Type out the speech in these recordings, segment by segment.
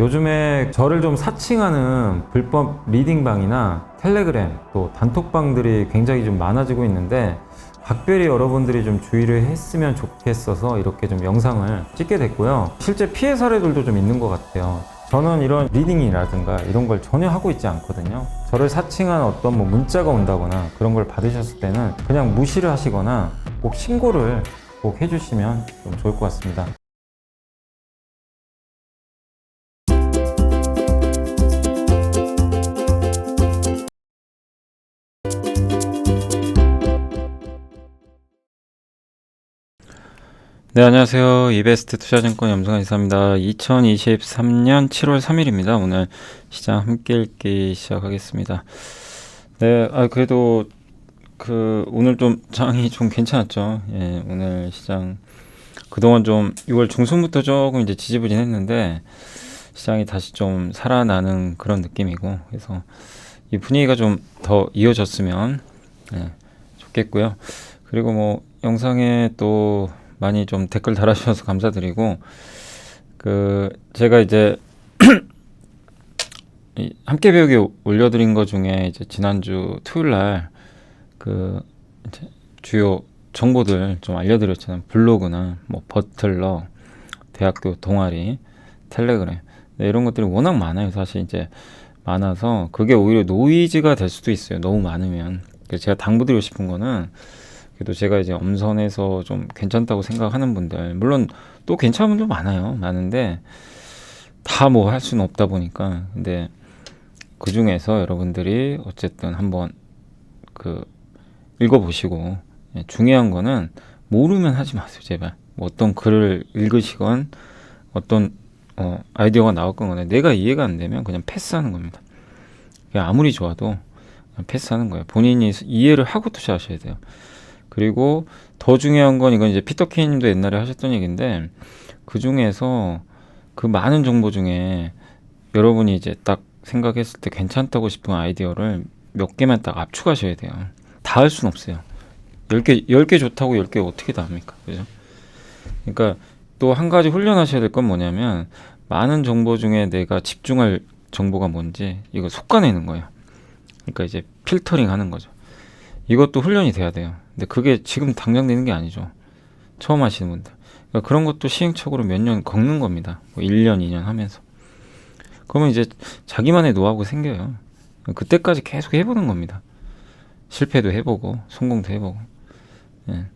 요즘에 저를 좀 사칭하는 불법 리딩방이나 텔레그램 또 단톡방들이 굉장히 좀 많아지고 있는데 각별히 여러분들이 좀 주의를 했으면 좋겠어서 이렇게 좀 영상을 찍게 됐고요. 실제 피해 사례들도 좀 있는 것 같아요. 저는 이런 리딩이라든가 이런 걸 전혀 하고 있지 않거든요. 저를 사칭한 어떤 문자가 온다거나 그런 걸 받으셨을 때는 그냥 무시를 하시거나 꼭 신고를 꼭 해주시면 좀 좋을 것 같습니다. 네, 안녕하세요. 이베스트 투자증권 염승환 이사입니다. 2023년 7월 3일입니다. 오늘 시장 함께 읽기 시작하겠습니다. 네, 그래도 오늘 좀 장이 좀 괜찮았죠. 예, 오늘 시장 그동안 좀 6월 중순부터 조금 이제 지지부진했는데 시장이 다시 좀 살아나는 그런 느낌이고, 그래서 이 분위기가 좀 더 이어졌으면 좋겠고요. 그리고 영상에 또 많이 좀 댓글 달아주셔서 감사드리고, 제가 이제 함께 배우기 올려드린 것 중에 이제 지난주 토요일 날 이제 주요 정보들 좀 알려드렸잖아요. 블로그나 버틀러, 대학교 동아리, 텔레그램, 이런 것들이 워낙 많아요. 사실 이제 많아서 그게 오히려 노이즈가 될 수도 있어요. 너무 많으면. 그래서 제가 당부드리고 싶은 거는, 그래도 제가 이제 엄선해서 좀 괜찮다고 생각하는 분들, 물론 또 괜찮은 분도 많은데 다 할 수는 없다 보니까. 근데 그 중에서 여러분들이 어쨌든 한번 읽어보시고, 중요한 거는 모르면 하지 마세요, 제발. 어떤 글을 읽으시건 어떤 아이디어가 나왔거나 내가 이해가 안 되면 그냥 패스하는 겁니다. 아무리 좋아도 그냥 패스하는 거예요. 본인이 이해를 하고 투자하셔야 돼요. 그리고 더 중요한 건, 이건 이제 피터 케이님도 옛날에 하셨던 얘기인데, 그 중에서 그 많은 정보 중에 여러분이 이제 딱 생각했을 때 괜찮다고 싶은 아이디어를 몇 개만 딱 압축하셔야 돼요. 다 할 수는 없어요. 10개 좋다고 10개 어떻게 다 합니까? 그죠? 그러니까 또 한 가지 훈련하셔야 될 건 뭐냐면, 많은 정보 중에 내가 집중할 정보가 뭔지 이거 솎아내는 거예요. 그러니까 이제 필터링 하는 거죠. 이것도 훈련이 돼야 돼요. 근데 그게 지금 당장 되는 게 아니죠. 처음 하시는 분들. 그러니까 그런 것도 시행착오로 몇 년 겪는 겁니다. 1년, 2년 하면서. 그러면 이제 자기만의 노하우가 생겨요. 그때까지 계속 해보는 겁니다. 실패도 해보고, 성공도 해보고. 예.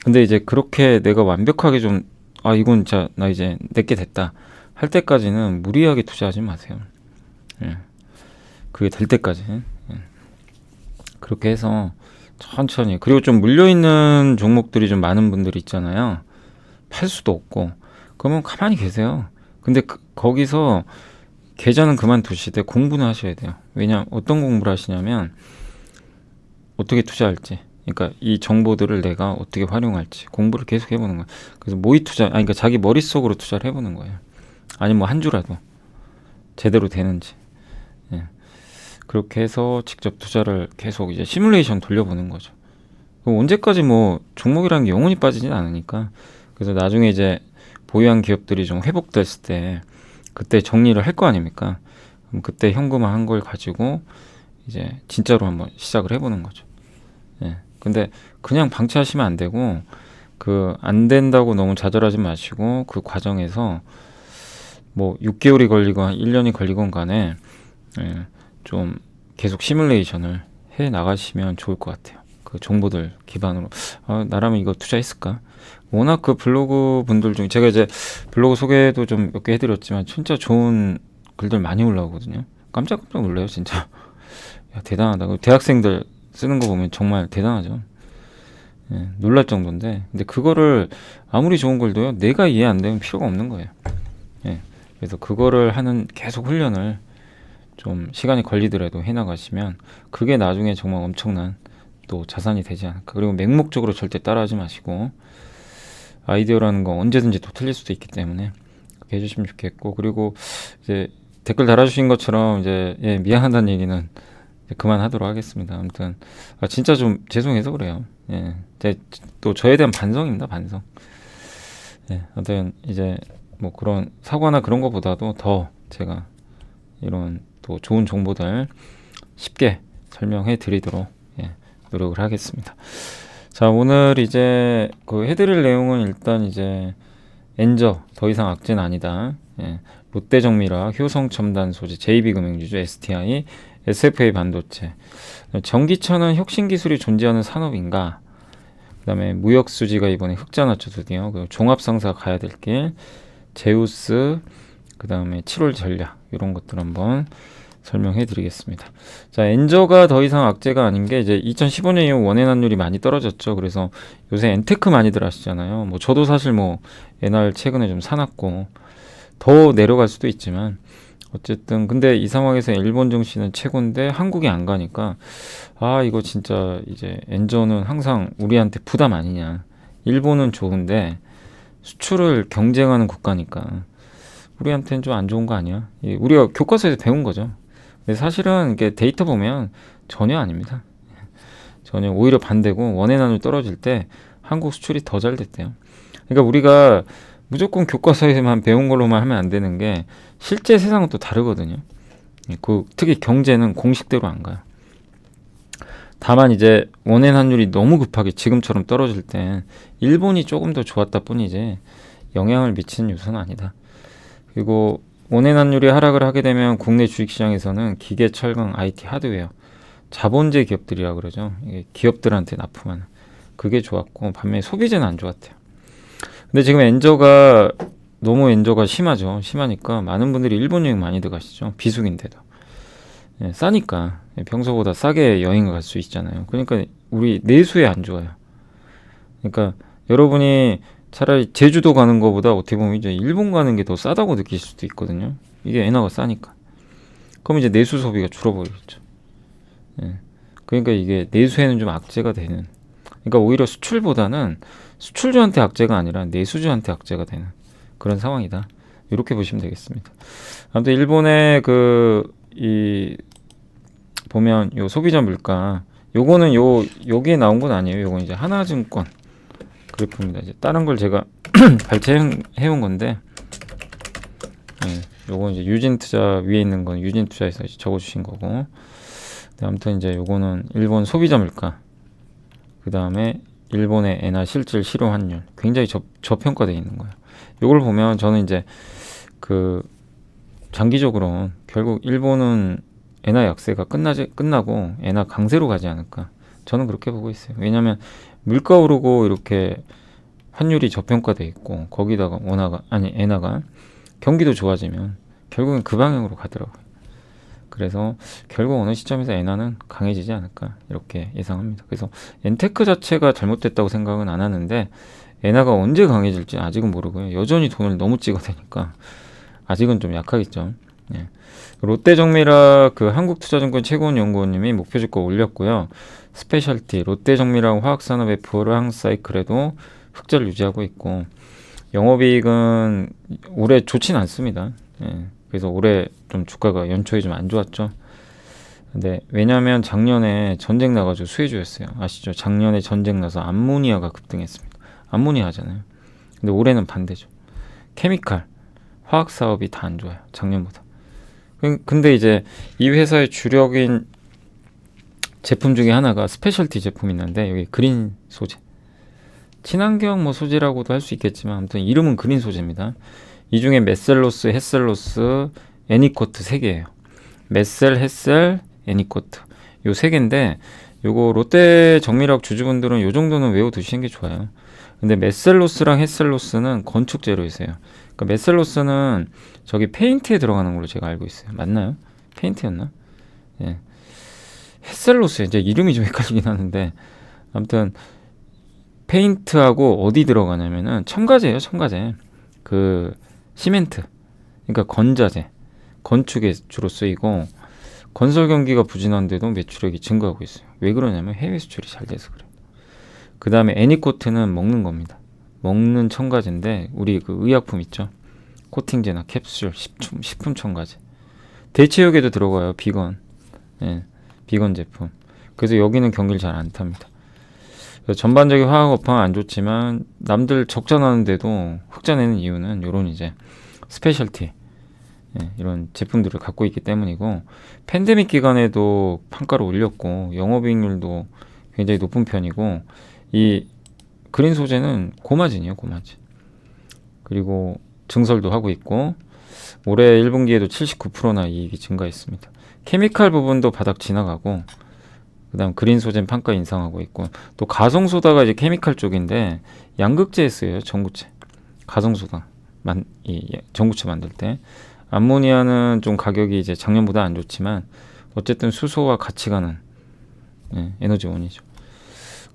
근데 이제 그렇게 내가 완벽하게 이건 진짜 나 이제 내게 됐다 할 때까지는 무리하게 투자하지 마세요. 예. 그게 될 때까지. 예. 그렇게 해서 천천히. 그리고 좀 물려있는 종목들이 좀 많은 분들이 있잖아요. 팔 수도 없고. 그러면 가만히 계세요. 근데 거기서 계좌는 그만두시되 공부는 하셔야 돼요. 왜냐하면 어떤 공부를 하시냐면, 어떻게 투자할지, 그러니까 이 정보들을 내가 어떻게 활용할지 공부를 계속 해보는 거예요. 그래서 모의 투자, 그러니까 자기 머릿속으로 투자를 해보는 거예요. 아니면 한 주라도 제대로 되는지. 예. 그렇게 해서 직접 투자를 계속 이제 시뮬레이션 돌려보는 거죠. 그럼 언제까지 종목이라는 게 영원히 빠지진 않으니까. 그래서 나중에 이제 보유한 기업들이 좀 회복됐을 때 그때 정리를 할 거 아닙니까? 그럼 그때 현금화한 걸 가지고 이제 진짜로 한번 시작을 해보는 거죠. 예. 근데 그냥 방치하시면 안 되고, 안 된다고 너무 좌절하지 마시고, 그 과정에서 6개월이 걸리건 1년이 걸리건 간에 좀 계속 시뮬레이션을 해 나가시면 좋을 것 같아요. 그 정보들 기반으로 나라면 이거 투자했을까? 워낙 그 블로그 분들 중에, 제가 이제 블로그 소개도 좀 몇 개 해드렸지만 진짜 좋은 글들 많이 올라오거든요. 깜짝깜짝 놀라요, 진짜. 야, 대단하다. 대학생들 쓰는 거 보면 정말 대단하죠. 예, 놀랄 정도인데, 근데 그거를 아무리 좋은 글도요, 내가 이해 안 되면 필요가 없는 거예요. 예, 그래서 그거를 하는 계속 훈련을 좀 시간이 걸리더라도 해나가시면 그게 나중에 정말 엄청난 또 자산이 되지 않을까. 그리고 맹목적으로 절대 따라하지 마시고, 아이디어라는 거 언제든지 또 틀릴 수도 있기 때문에 그렇게 해주시면 좋겠고, 그리고 이제 댓글 달아주신 것처럼 이제 미안하다는 얘기는 그만하도록 하겠습니다. 아무튼 진짜 좀 죄송해서 그래요. 예, 또 저에 대한 반성입니다. 반성. 예, 아무튼 이제 그런 사과나 그런 거보다도 더 제가 이런 또 좋은 정보들 쉽게 설명해 드리도록 노력을 하겠습니다. 자, 오늘 이제 그 해드릴 내용은 일단 이제 엔저 더 이상 악재는 아니다. 롯데정밀화학, 효성첨단 소재, JB금융주주, STI, SFA 반도체. 전기차는 혁신 기술이 존재하는 산업인가? 그다음에 무역수지가 이번에 흑자 났죠 드디어. 그리고 종합상사 가야 될 길, 제우스, 그다음에 7월 전략 이런 것들 한번 설명해 드리겠습니다. 자, 엔저가 더 이상 악재가 아닌 게 이제 2015년 이후 원해난율이 많이 떨어졌죠. 그래서 요새 엔테크 많이들 하시잖아요. 뭐 저도 사실 뭐 엔알 최근에 좀 사놨고 더 내려갈 수도 있지만 어쨌든 근데 이 상황에서 일본 증시는 최고인데 한국이 안 가니까 이거 진짜 이제 엔저는 항상 우리한테 부담 아니냐. 일본은 좋은데 수출을 경쟁하는 국가니까 우리한테는 좀 안 좋은 거 아니야? 우리가 교과서에서 배운 거죠. 근데 사실은 이게 데이터 보면 전혀 아닙니다. 전혀 오히려 반대고 원해난율 떨어질 때 한국 수출이 더 잘 됐대요. 그러니까 우리가 무조건 교과서에만 배운 걸로만 하면 안 되는 게 실제 세상은 또 다르거든요. 특히 경제는 공식대로 안 가요. 다만 이제 원해난율이 너무 급하게 지금처럼 떨어질 때 일본이 조금 더 좋았다 뿐이지 영향을 미치는 요소는 아니다. 그리고 원해난율이 하락을 하게 되면 국내 주식시장에서는 기계, 철강, IT, 하드웨어, 자본제 기업들이라 그러죠. 이게 기업들한테 납품하는 그게 좋았고 반면에 소비재는 안 좋았대요. 근데 지금 너무 엔저가 심하죠. 심하니까 많은 분들이 일본 여행 많이 들어가시죠. 비수기인데도. 싸니까 평소보다 싸게 여행을 갈 수 있잖아요. 그러니까 우리 내수에 안 좋아요. 그러니까 여러분이 차라리 제주도 가는 것보다 어떻게 보면 이제 일본 가는 게 더 싸다고 느낄 수도 있거든요. 이게 엔화가 싸니까. 그럼 이제 내수 소비가 줄어버리겠죠. 그러니까 이게 내수에는 좀 악재가 되는. 그러니까 오히려 수출보다는 수출주한테 악재가 아니라 내수주한테 악재가 되는 그런 상황이다. 이렇게 보시면 되겠습니다. 아무튼 일본의 보면 요 소비자 물가 요거는 여기에 나온 건 아니에요. 요건 이제 하나증권 그래프입니다. 이제 다른 걸 제가 발췌해온 건데, 요거 이제 유진투자 위에 있는 건 유진투자에서 적어주신 거고, 아무튼 이제 요거는 일본 소비자 물가, 그 다음에 일본의 엔화 실질 실효 환율 굉장히 저평가되어 있는 거예요. 요걸 보면 저는 이제 장기적으로 결국 일본은 엔화 약세가 끝나고 엔화 강세로 가지 않을까. 저는 그렇게 보고 있어요. 왜냐하면 물가 오르고 이렇게 환율이 저평가돼 있고 거기다가 엔화가 경기도 좋아지면 결국은 그 방향으로 가더라고요. 그래서 결국 어느 시점에서 엔화는 강해지지 않을까 이렇게 예상합니다. 그래서 엔테크 자체가 잘못됐다고 생각은 안 하는데 엔화가 언제 강해질지 아직은 모르고요. 여전히 돈을 너무 찍어대니까 아직은 좀 약하겠죠. 롯데정밀화학 한국투자증권 최고원 연구원님이 목표주가 올렸고요. 스페셜티 롯데정밀화학 화학산업 F를 항사이클에도 흑자를 유지하고 있고 영업이익은 올해 좋진 않습니다. 그래서 올해 좀 주가가 연초에 좀 안 좋았죠. 근데 왜냐하면 작년에 전쟁 나가지고 수혜주였어요. 아시죠? 작년에 전쟁 나서 암모니아가 급등했습니다. 암모니아잖아요. 근데 올해는 반대죠. 케미칼, 화학 사업이 다 안 좋아요. 작년보다. 근데 이제 이 회사의 주력인 제품 중에 하나가 스페셜티 제품이 있는데 여기 그린 소재. 친환경 소재라고도 할 수 있겠지만 아무튼 이름은 그린 소재입니다. 이 중에 메셀로스, 햇셀로스, 애니코트 3개예요. 메셀, 햇셀, 애니코트 요 3개인데 요거 롯데 정밀화학 주주분들은 요 정도는 외워두시는 게 좋아요. 근데 메셀로스랑 햇셀로스는 건축 재료이세요. 그러니까 메셀로스는 저기 페인트에 들어가는 걸로 제가 알고 있어요. 맞나요? 페인트였나? 햇셀로스 이제 이름이 좀 헷갈리긴 하는데 아무튼 페인트하고 어디 들어가냐면은 첨가제예요. 첨가제. 시멘트. 그러니까 건자재. 건축에 주로 쓰이고 건설 경기가 부진한데도 매출액이 증가하고 있어요. 왜 그러냐면 해외 수출이 잘 돼서 그래요. 그 다음에 애니코트는 먹는 겁니다. 먹는 첨가제인데 우리 의약품 있죠. 코팅제나 캡슐, 식품 첨가제. 대체육에도 들어가요. 비건. 비건 제품. 그래서 여기는 경기를 잘 안 탑니다. 전반적인 화학 업황은 안 좋지만 남들 적자 나는데도 흑자 내는 이유는 요런 이제 스페셜티. 이런 제품들을 갖고 있기 때문이고, 팬데믹 기간에도 판가를 올렸고 영업이익률도 굉장히 높은 편이고, 이 그린 소재는 고마진이에요, 고마진. 그리고 증설도 하고 있고 올해 1분기에도 79%나 이익이 증가했습니다. 케미칼 부분도 바닥 지나가고, 그다음 그린 소재는 판가 인상하고 있고, 또 가성소다가 이제 케미칼 쪽인데 양극재에 쓰여요. 전구체 가성소다 전구체 만들 때. 암모니아는 좀 가격이 이제 작년보다 안 좋지만 어쨌든 수소와 같이 가는 에너지원이죠.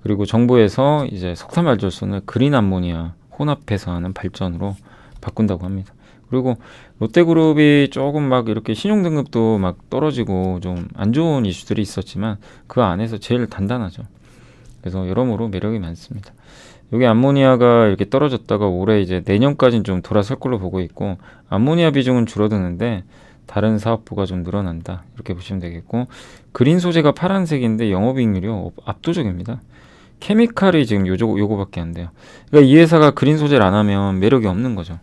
그리고 정부에서 이제 석탄 발전소는 그린 암모니아 혼합해서 하는 발전으로 바꾼다고 합니다. 그리고 롯데그룹이 조금 막 이렇게 신용등급도 막 떨어지고 좀 안 좋은 이슈들이 있었지만 그 안에서 제일 단단하죠. 그래서 여러모로 매력이 많습니다. 여기 암모니아가 이렇게 떨어졌다가 올해 이제 내년까지는 좀 돌아설 걸로 보고 있고, 암모니아 비중은 줄어드는데 다른 사업부가 좀 늘어난다, 이렇게 보시면 되겠고, 그린 소재가 파란색인데 영업이익률이 압도적입니다. 케미칼이 지금 요거밖에 안 돼요. 그러니까 이 회사가 그린 소재를 안 하면 매력이 없는 거죠.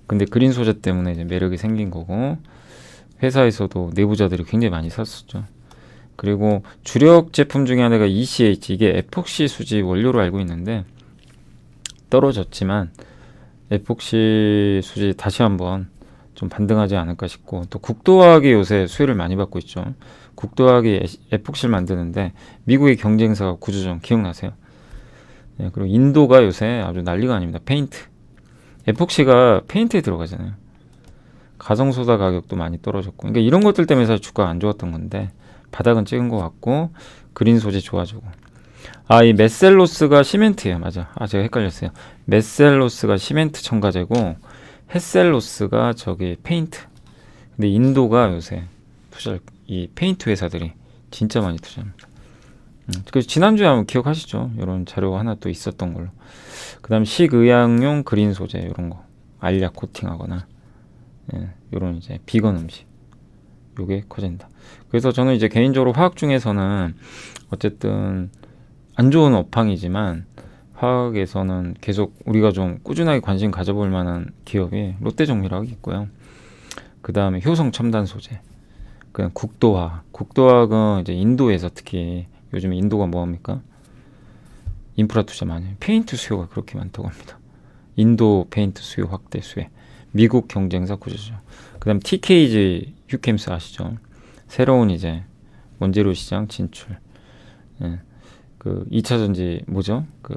근데 그린 소재 때문에 이제 매력이 생긴 거고, 회사에서도 내부자들이 굉장히 많이 샀었죠. 그리고 주력 제품 중에 하나가 ECH, 이게 에폭시 수지 원료로 알고 있는데 떨어졌지만 에폭시 수지 다시 한번 좀 반등하지 않을까 싶고, 또 국도화학이 요새 수혜를 많이 받고 있죠. 국도화학이 에폭시를 만드는데 미국의 경쟁사가 구조정 기억나세요? 그리고 인도가 요새 아주 난리가 아닙니다. 페인트, 에폭시가 페인트에 들어가잖아요. 가성소다 가격도 많이 떨어졌고, 그러니까 이런 것들 때문에 사실 주가가 안 좋았던 건데 바닥은 찍은 것 같고, 그린 소재 좋아지고. 이 메셀로스가 시멘트예요. 맞아. 제가 헷갈렸어요. 메셀로스가 시멘트 첨가제고 햇셀로스가 저기 페인트. 근데 인도가 요새 이 페인트 회사들이 진짜 많이 투자합니다. 그래서 지난주에 한번 기억하시죠? 이런 자료 하나 또 있었던 걸로. 그 다음 식의약용 그린 소재, 이런 거 알약 코팅하거나 이런 이제 비건 음식, 요게 커진다. 그래서 저는 이제 개인적으로 화학 중에서는 어쨌든 안 좋은 업황이지만 화학에서는 계속 우리가 좀 꾸준하게 관심 가져볼 만한 기업이 롯데정밀화학이 있고요. 그 다음에 효성 첨단 소재, 그냥 국도화학은 이제 인도에서, 특히 요즘 인도가 뭐합니까? 인프라 투자 많이 해요. 페인트 수요가 그렇게 많다고 합니다. 인도 페인트 수요 확대 수혜, 미국 경쟁사 구조죠. 그 다음 TKG 휴캠스 아시죠? 새로운 이제 원재료 시장 진출. 그 2차 전지 뭐죠? 그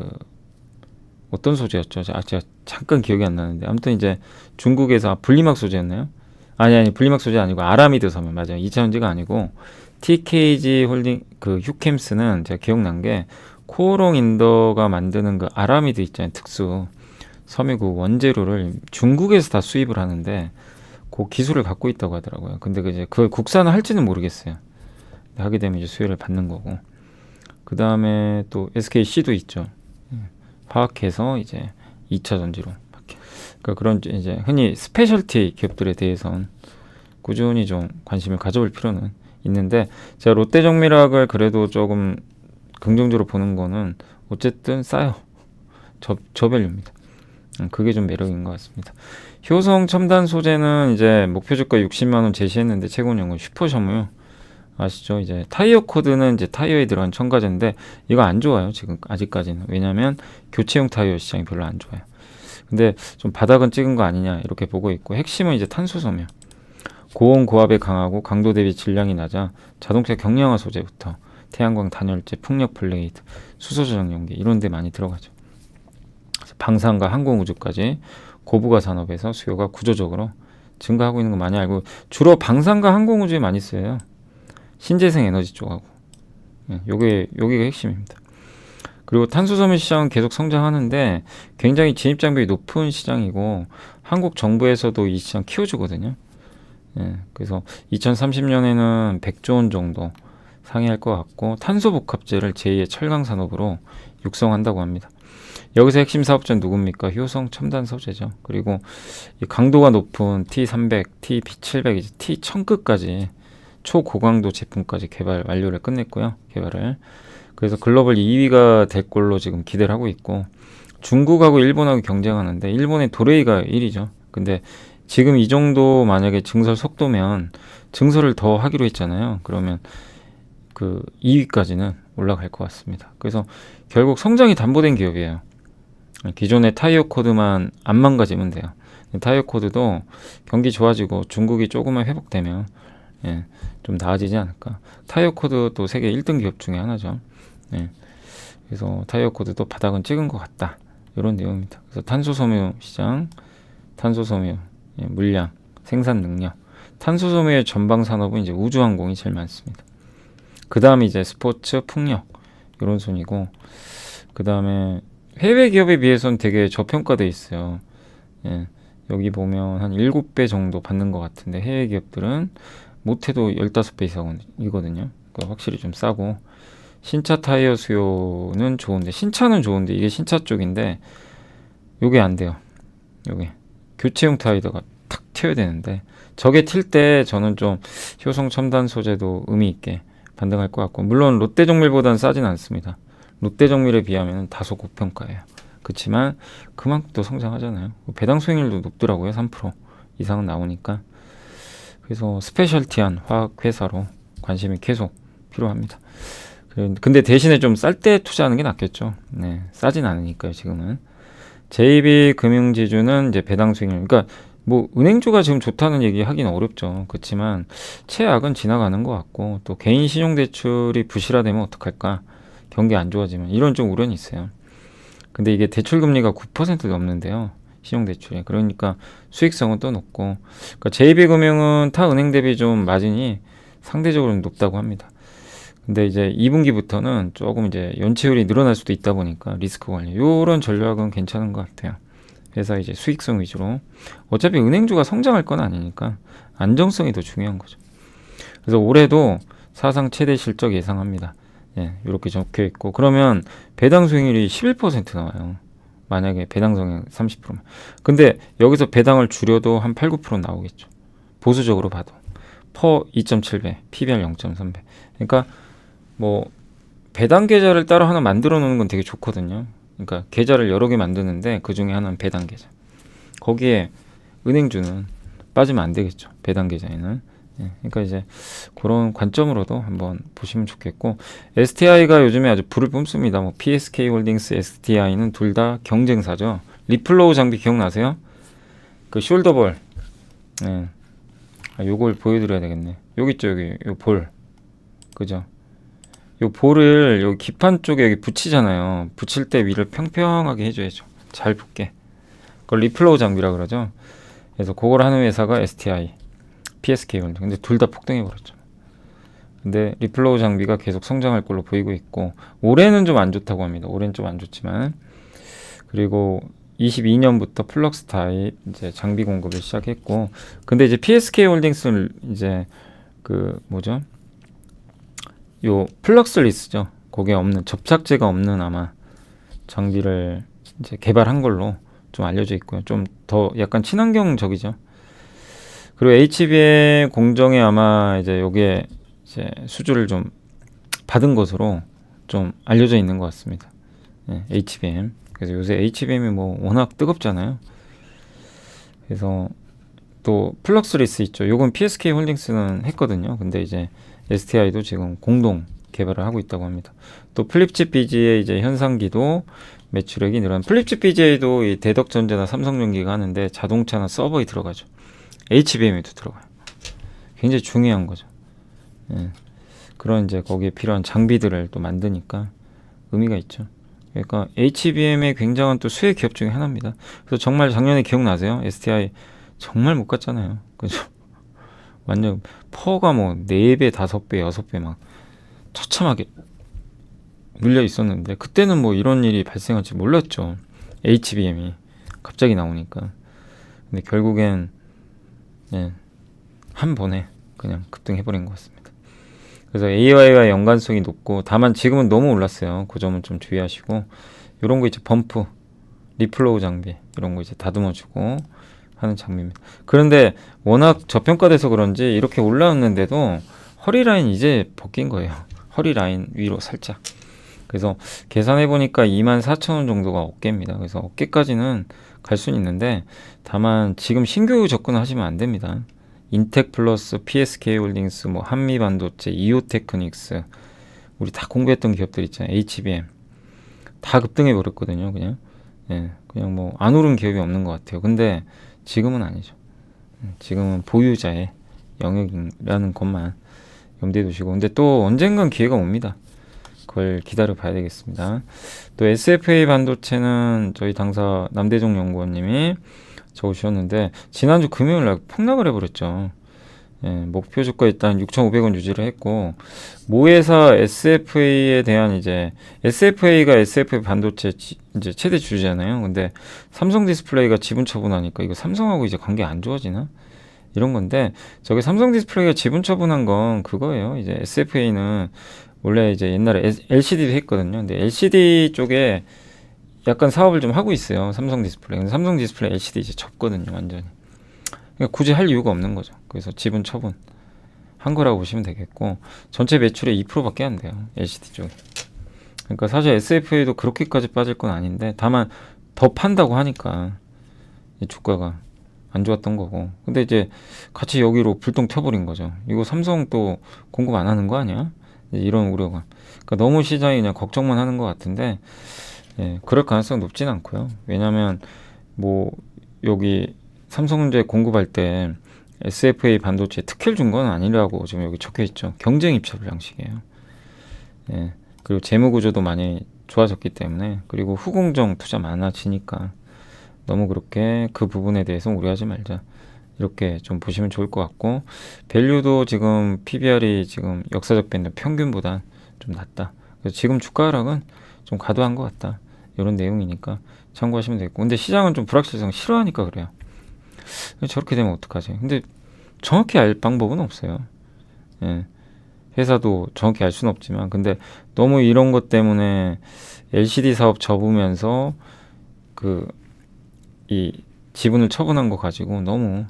어떤 소재였죠? 제가 잠깐 기억이 안 나는데, 아무튼 이제 중국에서 분리막 소재였나요? 아니 분리막 소재 아니고 아라미드 섬유, 맞아요. 2차 전지가 아니고 TKG 홀딩 그 휴캠스는 제가 기억난 게 코오롱 인더가 만드는 그 아라미드 있잖아요. 특수 섬유 그 원재료를 중국에서 다 수입을 하는데 그 기술을 갖고 있다고 하더라고요. 근데 그걸 국산을 할지는 모르겠어요. 하게 되면 이제 수혜를 받는 거고. 그 다음에 또 SKC도 있죠. 파악해서 이제 2차 전지로. 그러니까 그런 이제 흔히 스페셜티 기업들에 대해서는 꾸준히 좀 관심을 가져볼 필요는 있는데, 제가 롯데정밀학을 그래도 조금 긍정적으로 보는 거는 어쨌든 싸요. 저밸류입니다. 그게 좀 매력인 것 같습니다. 효성 첨단 소재는 이제 목표 주가 60만 원 제시했는데 최고령은 슈퍼셔무요. 아시죠? 이제 타이어 코드는 이제 타이어에 들어간 첨가제인데 이거 안 좋아요. 지금 아직까지는. 왜냐하면 교체용 타이어 시장이 별로 안 좋아요. 근데 좀 바닥은 찍은 거 아니냐, 이렇게 보고 있고, 핵심은 이제 탄소 섬유. 고온 고압에 강하고 강도 대비 질량이 낮아 자동차 경량화 소재부터 태양광 단열재, 풍력 플레이트, 수소 저장 용기 이런 데 많이 들어가죠. 방산과 항공우주까지 고부가 산업에서 수요가 구조적으로 증가하고 있는 거 많이 알고, 주로 방산과 항공우주에 많이 쓰여요. 신재생 에너지 쪽하고. 요게 핵심입니다. 그리고 탄소섬유 시장은 계속 성장하는데 굉장히 진입장벽이 높은 시장이고, 한국 정부에서도 이 시장 키워주거든요. 그래서 2030년에는 100조 원 정도 상회할 것 같고, 탄소복합재를 제2의 철강산업으로 육성한다고 합니다. 여기서 핵심 사업자는 누굽니까? 효성 첨단 소재죠. 그리고 이 강도가 높은 T300, TP700, T1000급까지 초고강도 제품까지 개발 완료를 끝냈고요. 개발을. 그래서 글로벌 2위가 될 걸로 지금 기대를 하고 있고, 중국하고 일본하고 경쟁하는데 일본의 도레이가 1위죠. 근데 지금 이 정도 만약에 증설 속도면 증설을 더 하기로 했잖아요. 그러면 그 2위까지는 올라갈 것 같습니다. 그래서 결국 성장이 담보된 기업이에요. 기존의 타이어 코드만 안 망가지면 돼요. 타이어 코드도 경기 좋아지고 중국이 조금만 회복되면 좀 나아지지 않을까. 타이어 코드도 세계 1등 기업 중에 하나죠. 그래서 타이어 코드도 바닥은 찍은 것 같다. 이런 내용입니다. 그래서 탄소섬유 시장, 탄소섬유 물량, 생산 능력, 탄소섬유의 전방 산업은 이제 우주항공이 제일 많습니다. 그 다음에 이제 스포츠, 풍력 이런 순이고, 그 다음에 해외 기업에 비해서는 되게 저평가돼 있어요. 여기 보면 한 7배 정도 받는 것 같은데 해외 기업들은 못해도 15배 이상이거든요. 그러니까 확실히 좀 싸고, 신차 타이어 수요는 좋은데, 신차는 좋은데 이게 신차 쪽인데 요게 안 돼요. 요게 교체용 타이어가 탁 튀어야 되는데, 저게 튈 때 저는 좀 효성 첨단 소재도 의미 있게 반등할 것 같고, 물론 롯데정밀보다는 싸진 않습니다. 롯데정밀에 비하면 다소 고평가예요. 그렇지만 그만큼 또 성장하잖아요. 배당 수익률도 높더라고요. 3% 이상은 나오니까. 그래서 스페셜티한 화학 회사로 관심이 계속 필요합니다. 근데 대신에 좀 쌀 때 투자하는 게 낫겠죠. 싸진 않으니까요, 지금은. JB금융지주는 이제 배당 수익률, 그러니까 뭐 은행주가 지금 좋다는 얘기 하기는 어렵죠. 그렇지만 최악은 지나가는 것 같고, 또 개인 신용대출이 부실화되면 어떡할까? 경기 안 좋아지면, 이런 좀 우려는 있어요. 근데 이게 대출금리가 9% 넘는데요, 신용대출이. 그러니까 수익성은 또 높고, 그러니까 JB금융은 타 은행 대비 좀 마진이 상대적으로 높다고 합니다. 근데 이제 2분기부터는 조금 이제 연체율이 늘어날 수도 있다 보니까 리스크 관리, 이런 전략은 괜찮은 것 같아요. 회사 이제 수익성 위주로. 어차피 은행주가 성장할 건 아니니까 안정성이 더 중요한 거죠. 그래서 올해도 사상 최대 실적 예상합니다. 이렇게 적혀 있고, 그러면 배당 수익률이 11% 나와요. 만약에 배당 성향 30%면. 근데 여기서 배당을 줄여도 한 8, 9% 나오겠죠. 보수적으로 봐도. 퍼 2.7배, PBR 0.3배. 그러니까 뭐 배당 계좌를 따로 하나 만들어 놓는 건 되게 좋거든요. 그러니까 계좌를 여러 개 만드는데 그 중에 하나는 배당 계좌. 거기에 은행주는 빠지면 안 되겠죠. 배당 계좌에는. 그러니까 이제 그런 관점으로도 한번 보시면 좋겠고, STI가 요즘에 아주 불을 뿜습니다. 뭐 PSK홀딩스, STI는 둘 다 경쟁사죠. 리플로우 장비 기억나세요? 그 숄더볼. 요걸 보여드려야 되겠네. 여기 있죠, 여기 요 볼. 그죠? 요 볼을 여기 기판 쪽에 여기 붙이잖아요. 붙일 때 위를 평평하게 해줘야죠. 잘 붙게. 그걸 리플로우 장비라 그러죠. 그래서 그걸 하는 회사가 STI, PSK홀딩. 근데 둘 다 폭등해 버렸죠. 근데 리플로우 장비가 계속 성장할 걸로 보이고 있고, 올해는 좀 안 좋다고 합니다. 올해는 좀 안 좋지만, 그리고 22년부터 플럭스 타입 이제 장비 공급을 시작했고, 근데 이제 PSK홀딩스는 이제 그 뭐죠? 요 플럭스리스죠. 거기에 없는, 접착제가 없는 아마 장비를 이제 개발한 걸로 좀 알려져 있고요. 좀 더 약간 친환경적이죠. 그리고 HBM 공정에 아마 이제 요게 이제 수주를 좀 받은 것으로 좀 알려져 있는 것 같습니다. HBM. 그래서 요새 HBM이 뭐 워낙 뜨겁잖아요. 그래서 또 플럭스리스 있죠. 요건 PSK 홀딩스는 했거든요. 근데 이제 STI도 지금 공동 개발을 하고 있다고 합니다. 또 플립칩 BGA 이제 현상기도 매출액이 늘어난, 플립칩 BGA도 이 대덕전자나 삼성전기가 하는데 자동차나 서버에 들어가죠. HBM에도 들어가요. 굉장히 중요한 거죠. 그런 이제 거기에 필요한 장비들을 또 만드니까 의미가 있죠. 그러니까 HBM의 굉장한 또 수혜 기업 중에 하나입니다. 그래서 정말 작년에 기억나세요? STI 정말 못 갔잖아요. 그죠? 완전 퍼가 뭐 4배, 5배, 6배 막 처참하게 밀려 있었는데, 그때는 뭐 이런 일이 발생할 줄 몰랐죠. HBM이 갑자기 나오니까. 근데 결국엔 한 번에 그냥 급등해버린 것 같습니다. 그래서 AI와 연관성이 높고, 다만 지금은 너무 올랐어요. 그 점은 좀 주의하시고, 이런 거 이제 범프, 리플로우 장비 이런 거 이제 다듬어주고 하는 장비입니다. 그런데 워낙 저평가돼서 그런지 이렇게 올라왔는데도 허리 라인 이제 벗긴 거예요. 허리 라인 위로 살짝. 그래서 계산해 보니까 24,000원 정도가 어깨입니다. 그래서 어깨까지는 갈 수는 있는데 다만 지금 신규 접근을 하시면 안 됩니다. 인텍플러스, PSK홀딩스, 뭐 한미반도체, 이오테크닉스, 우리 다 공부했던 기업들 있잖아요. HBM 다 급등해 버렸거든요. 그냥 그냥 뭐 안 오른 기업이 없는 것 같아요. 근데 지금은 아니죠. 지금은 보유자의 영역이라는 것만 염두에 두시고, 근데 또 언젠간 기회가 옵니다. 그걸 기다려 봐야 되겠습니다. 또 SFA 반도체는 저희 당사 남대종 연구원님이 적으셨는데 지난주 금요일날 폭락을 해버렸죠. 목표 주가 일단 6,500원 유지를 했고, 모회사 SFA에 대한 이제 SFA가 SFA 반도체 이제 최대 주주잖아요. 근데 삼성 디스플레이가 지분 처분하니까 이거 삼성하고 이제 관계 안 좋아지나? 이런 건데, 저게 삼성 디스플레이가 지분 처분한 건 그거예요. 이제 SFA는 원래 이제 옛날에 LCD도 했거든요. 근데 LCD 쪽에 약간 사업을 좀 하고 있어요. 삼성 디스플레이. 근데 삼성 디스플레이 LCD 이제 접거든요. 완전히. 그러니까 굳이 할 이유가 없는 거죠. 그래서 지분 처분 한 거라고 보시면 되겠고, 전체 매출의 2%밖에 안 돼요. LCD 쪽에. 그러니까 사실 SFA도 그렇게까지 빠질 건 아닌데, 다만 더 판다고 하니까 주가가 안 좋았던 거고. 근데 이제 같이 여기로 불똥 튀어버린 거죠. 이거 삼성 또 공급 안 하는 거 아니야? 이런 우려가. 그러니까 너무 시장이 그냥 걱정만 하는 것 같은데, 그럴 가능성 높진 않고요. 왜냐하면 뭐 여기 삼성전자 공급할 때 SFA 반도체 특혜를 준 건 아니라고 지금 여기 적혀 있죠. 경쟁 입찰 양식이에요. 그리고 재무 구조도 많이 좋아졌기 때문에, 그리고 후공정 투자 많아지니까 너무 그렇게 그 부분에 대해서 우려하지 말자, 이렇게 좀 보시면 좋을 것 같고, 밸류도 지금 PBR이 지금 역사적 밴드 평균보다 좀 낮다. 그래서 지금 주가 하락은 좀 과도한 것 같다, 이런 내용이니까 참고하시면 되겠고, 근데 시장은 좀 불확실성 싫어하니까 그래요. 저렇게 되면 어떡하지? 근데 정확히 알 방법은 없어요. 회사도 정확히 알 수는 없지만, 근데 너무 이런 것 때문에 LCD 사업 접으면서 이 지분을 처분한 거 가지고 너무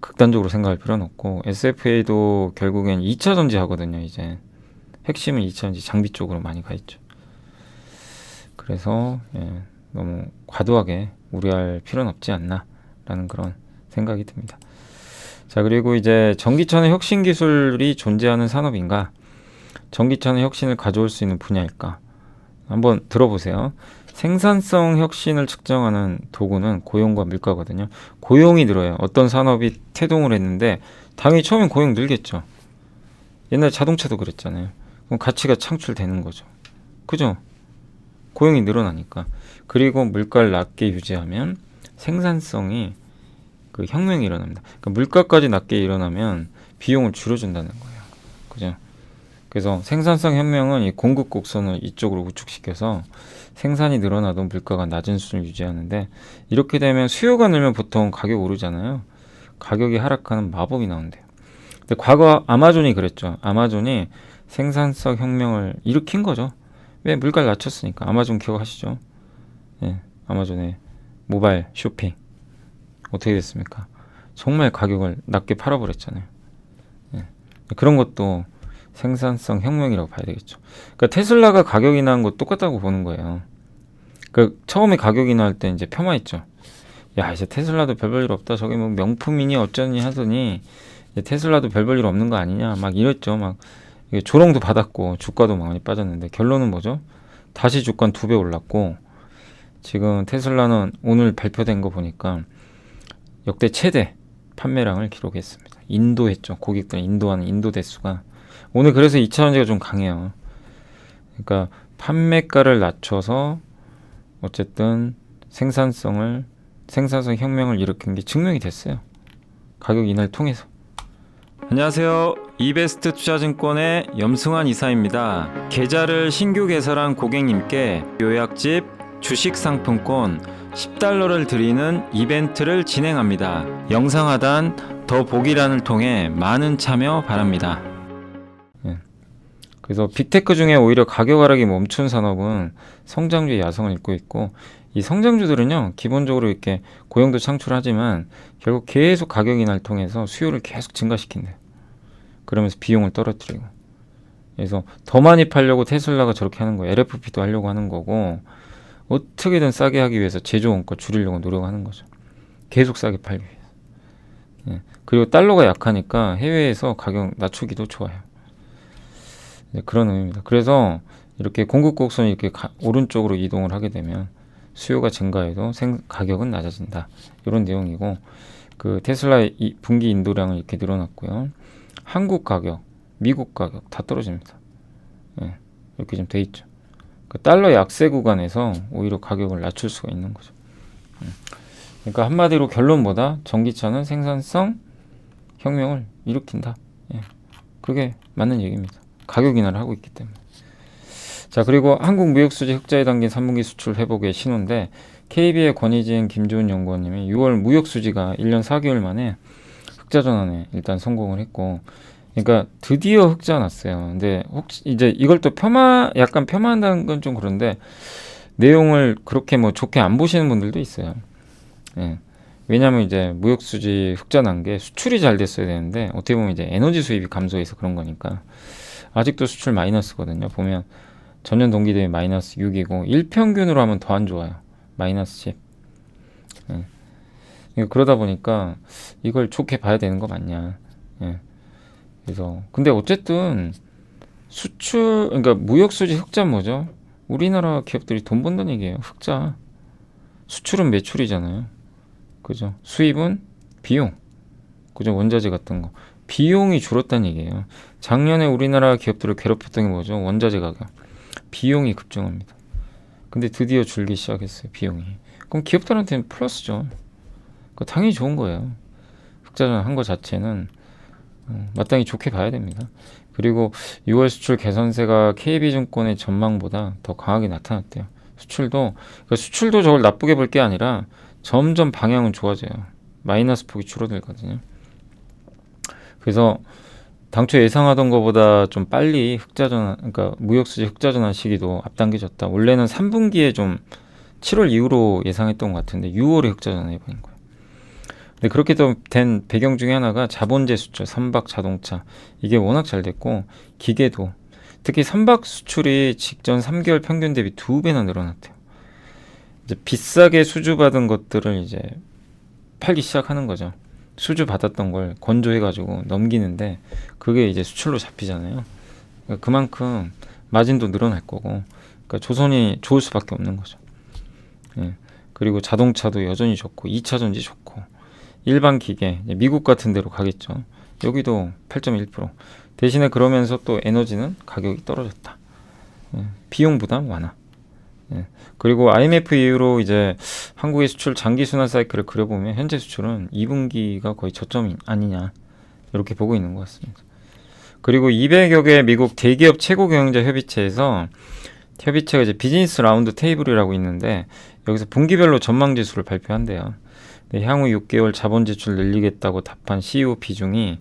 극단적으로 생각할 필요는 없고, SFA도 결국엔 2차 전지 하거든요. 이제 핵심은 2차 전지 장비 쪽으로 많이 가 있죠. 그래서 너무 과도하게 우려할 필요는 없지 않나라는 그런 생각이 듭니다. 자, 그리고 이제 전기차는 혁신 기술이 존재하는 산업인가, 전기차는 혁신을 가져올 수 있는 분야일까, 한번 들어보세요. 생산성 혁신을 측정하는 도구는 고용과 물가거든요. 고용이 늘어요. 어떤 산업이 태동을 했는데 당연히 처음엔 고용 늘겠죠. 옛날 자동차도 그랬잖아요. 그럼 가치가 창출되는 거죠. 그죠? 고용이 늘어나니까. 그리고 물가를 낮게 유지하면 생산성이 그 혁명이 일어납니다. 그러니까 물가까지 낮게 일어나면 비용을 줄여준다는 거예요. 그죠? 그래서 생산성 혁명은 이 공급 곡선을 이쪽으로 우측시켜서 생산이 늘어나도 물가가 낮은 수준을 유지하는데, 이렇게 되면 수요가 늘면 보통 가격 오르잖아요. 가격이 하락하는 마법이 나온대요. 근데 과거 아마존이 그랬죠. 아마존이 생산성 혁명을 일으킨 거죠. 왜? 물가를 낮췄으니까. 아마존 기억하시죠? 아마존의 모바일 쇼핑 어떻게 됐습니까? 정말 가격을 낮게 팔아버렸잖아요. 그런 것도 생산성 혁명이라고 봐야 되겠죠. 그러니까 테슬라가 가격이 난 거 똑같다고 보는 거예요. 그 처음에 가격이 날 때 이제 폄하했죠. 야, 이제 테슬라도 별 볼 일 없다. 저게 뭐 명품이니 어쩌니 하더니 이제 테슬라도 별 볼 일 없는 거 아니냐 막 이랬죠. 막 조롱도 받았고 주가도 많이 빠졌는데, 결론은 뭐죠? 다시 주가는 2배 올랐고, 지금 테슬라는 오늘 발표된 거 보니까 역대 최대 판매량을 기록했습니다. 인도했죠. 고객들 인도하는 인도 대수가 오늘, 그래서 2차 전지가 좀 강해요. 그러니까 판매가를 낮춰서 어쨌든 생산성 혁명을 일으킨 게 증명이 됐어요. 가격 인하를 통해서. 안녕하세요. 이베스트 투자증권의 염승환 이사입니다. 계좌를 신규 개설한 고객님께 요약집 주식 상품권 $10를 드리는 이벤트를 진행합니다. 영상 하단 더 보기란을 통해 많은 참여 바랍니다. 그래서 빅테크 중에 오히려 가격 하락이 멈춘 산업은 성장주의 야성을 잇고 있고, 이 성장주들은요 기본적으로 이렇게 고용도 창출하지만 결국 계속 가격 인하를 통해서 수요를 계속 증가시킨대요. 그러면서 비용을 떨어뜨리고, 그래서 더 많이 팔려고 테슬라가 저렇게 하는 거예요. LFP도 하려고 하는 거고, 어떻게든 싸게 하기 위해서 제조 원가 줄이려고 노력하는 거죠. 계속 싸게 팔기 위해서. 예. 그리고 달러가 약하니까 해외에서 가격 낮추기도 좋아요. 그런 의미입니다. 그래서 이렇게 공급 곡선이 이렇게 오른쪽으로 이동을 하게 되면 수요가 증가해도 가격은 낮아진다. 이런 내용이고, 그 테슬라 분기 인도량은 이렇게 늘어났고요. 한국 가격, 미국 가격 다 떨어집니다. 예, 이렇게 좀 돼 있죠. 그 달러 약세 구간에서 오히려 가격을 낮출 수가 있는 거죠. 그러니까 한마디로 결론보다 전기차는 생산성 혁명을 일으킨다. 예, 그게 맞는 얘기입니다. 가격 인하를 하고 있기 때문에. 자, 그리고 한국 무역수지 흑자에 담긴 3분기 수출 회복의 신호인데, KB의 권희진 김주은 연구원님이 6월 무역수지가 1년 4개월 만에 흑자 전환에 일단 성공을 했고, 그러니까 드디어 흑자 났어요. 근데 혹시 이제 이걸 또 약간 폄하한다는 건 좀 그런데, 내용을 그렇게 뭐 좋게 안 보시는 분들도 있어요. 예. 왜냐하면 이제 무역수지 흑자 난 게 수출이 잘 됐어야 되는데, 어떻게 보면 이제 에너지 수입이 감소해서 그런 거니까 아직도 수출 마이너스거든요. 보면 전년 동기 대비 마이너스 6이고 일평균으로 하면 더 안 좋아요. 마이너스 10. 예. 그러다 보니까 이걸 좋게 봐야 되는 거 맞냐. 예. 그래서 근데 어쨌든 수출, 그러니까 무역수지 흑자 뭐죠? 우리나라 기업들이 돈 번다는 얘기예요. 흑자. 수출은 매출이잖아요. 그죠? 수입은 비용. 그죠? 원자재 같은 거. 비용이 줄었다는 얘기예요. 작년에 우리나라 기업들을 괴롭혔던 게 뭐죠? 원자재 가격. 비용이 급증합니다. 근데 드디어 줄기 시작했어요. 비용이. 그럼 기업들한테는 플러스죠. 당연히 좋은 거예요. 흑자 한 거 자체는 마땅히 좋게 봐야 됩니다. 그리고 6월 수출 개선세가 KB증권의 전망보다 더 강하게 나타났대요. 수출도 저걸 나쁘게 볼 게 아니라 점점 방향은 좋아져요. 마이너스 폭이 줄어들거든요. 그래서 당초 예상하던 것보다 좀 빨리 그러니까 무역수지 흑자 전환 시기도 앞당겨졌다. 원래는 3분기에 좀 7월 이후로 예상했던 것 같은데 6월에 흑자 전환해 버린 거예요. 근데 그렇게 된 배경 중에 하나가 자본재 수출, 선박 자동차 이게 워낙 잘 됐고, 기계도 특히 선박 수출이 직전 3개월 평균 대비 2배나 늘어났대요. 이제 비싸게 수주받은 것들을 이제 팔기 시작하는 거죠. 수주받았던 걸 건조해가지고 넘기는데 그게 이제 수출로 잡히잖아요. 그러니까 그만큼 마진도 늘어날 거고, 그러니까 조선이 좋을 수밖에 없는 거죠. 예. 그리고 자동차도 여전히 좋고 2차 전지 좋고, 일반 기계 미국 같은 데로 가겠죠. 여기도 8.1%. 대신에 그러면서 또 에너지는 가격이 떨어졌다. 예. 비용 부담 완화. 예. 그리고 IMF 이후로 이제 한국의 수출 장기 순환 사이클을 그려보면 현재 수출은 2분기가 거의 저점 아니냐, 이렇게 보고 있는 것 같습니다. 그리고 200여 개 미국 대기업 최고 경영자 협의체가 이제 비즈니스 라운드 테이블이라고 있는데, 여기서 분기별로 전망 지수를 발표한대요. 향후 6개월 자본 지출 늘리겠다고 답한 CEO 비중이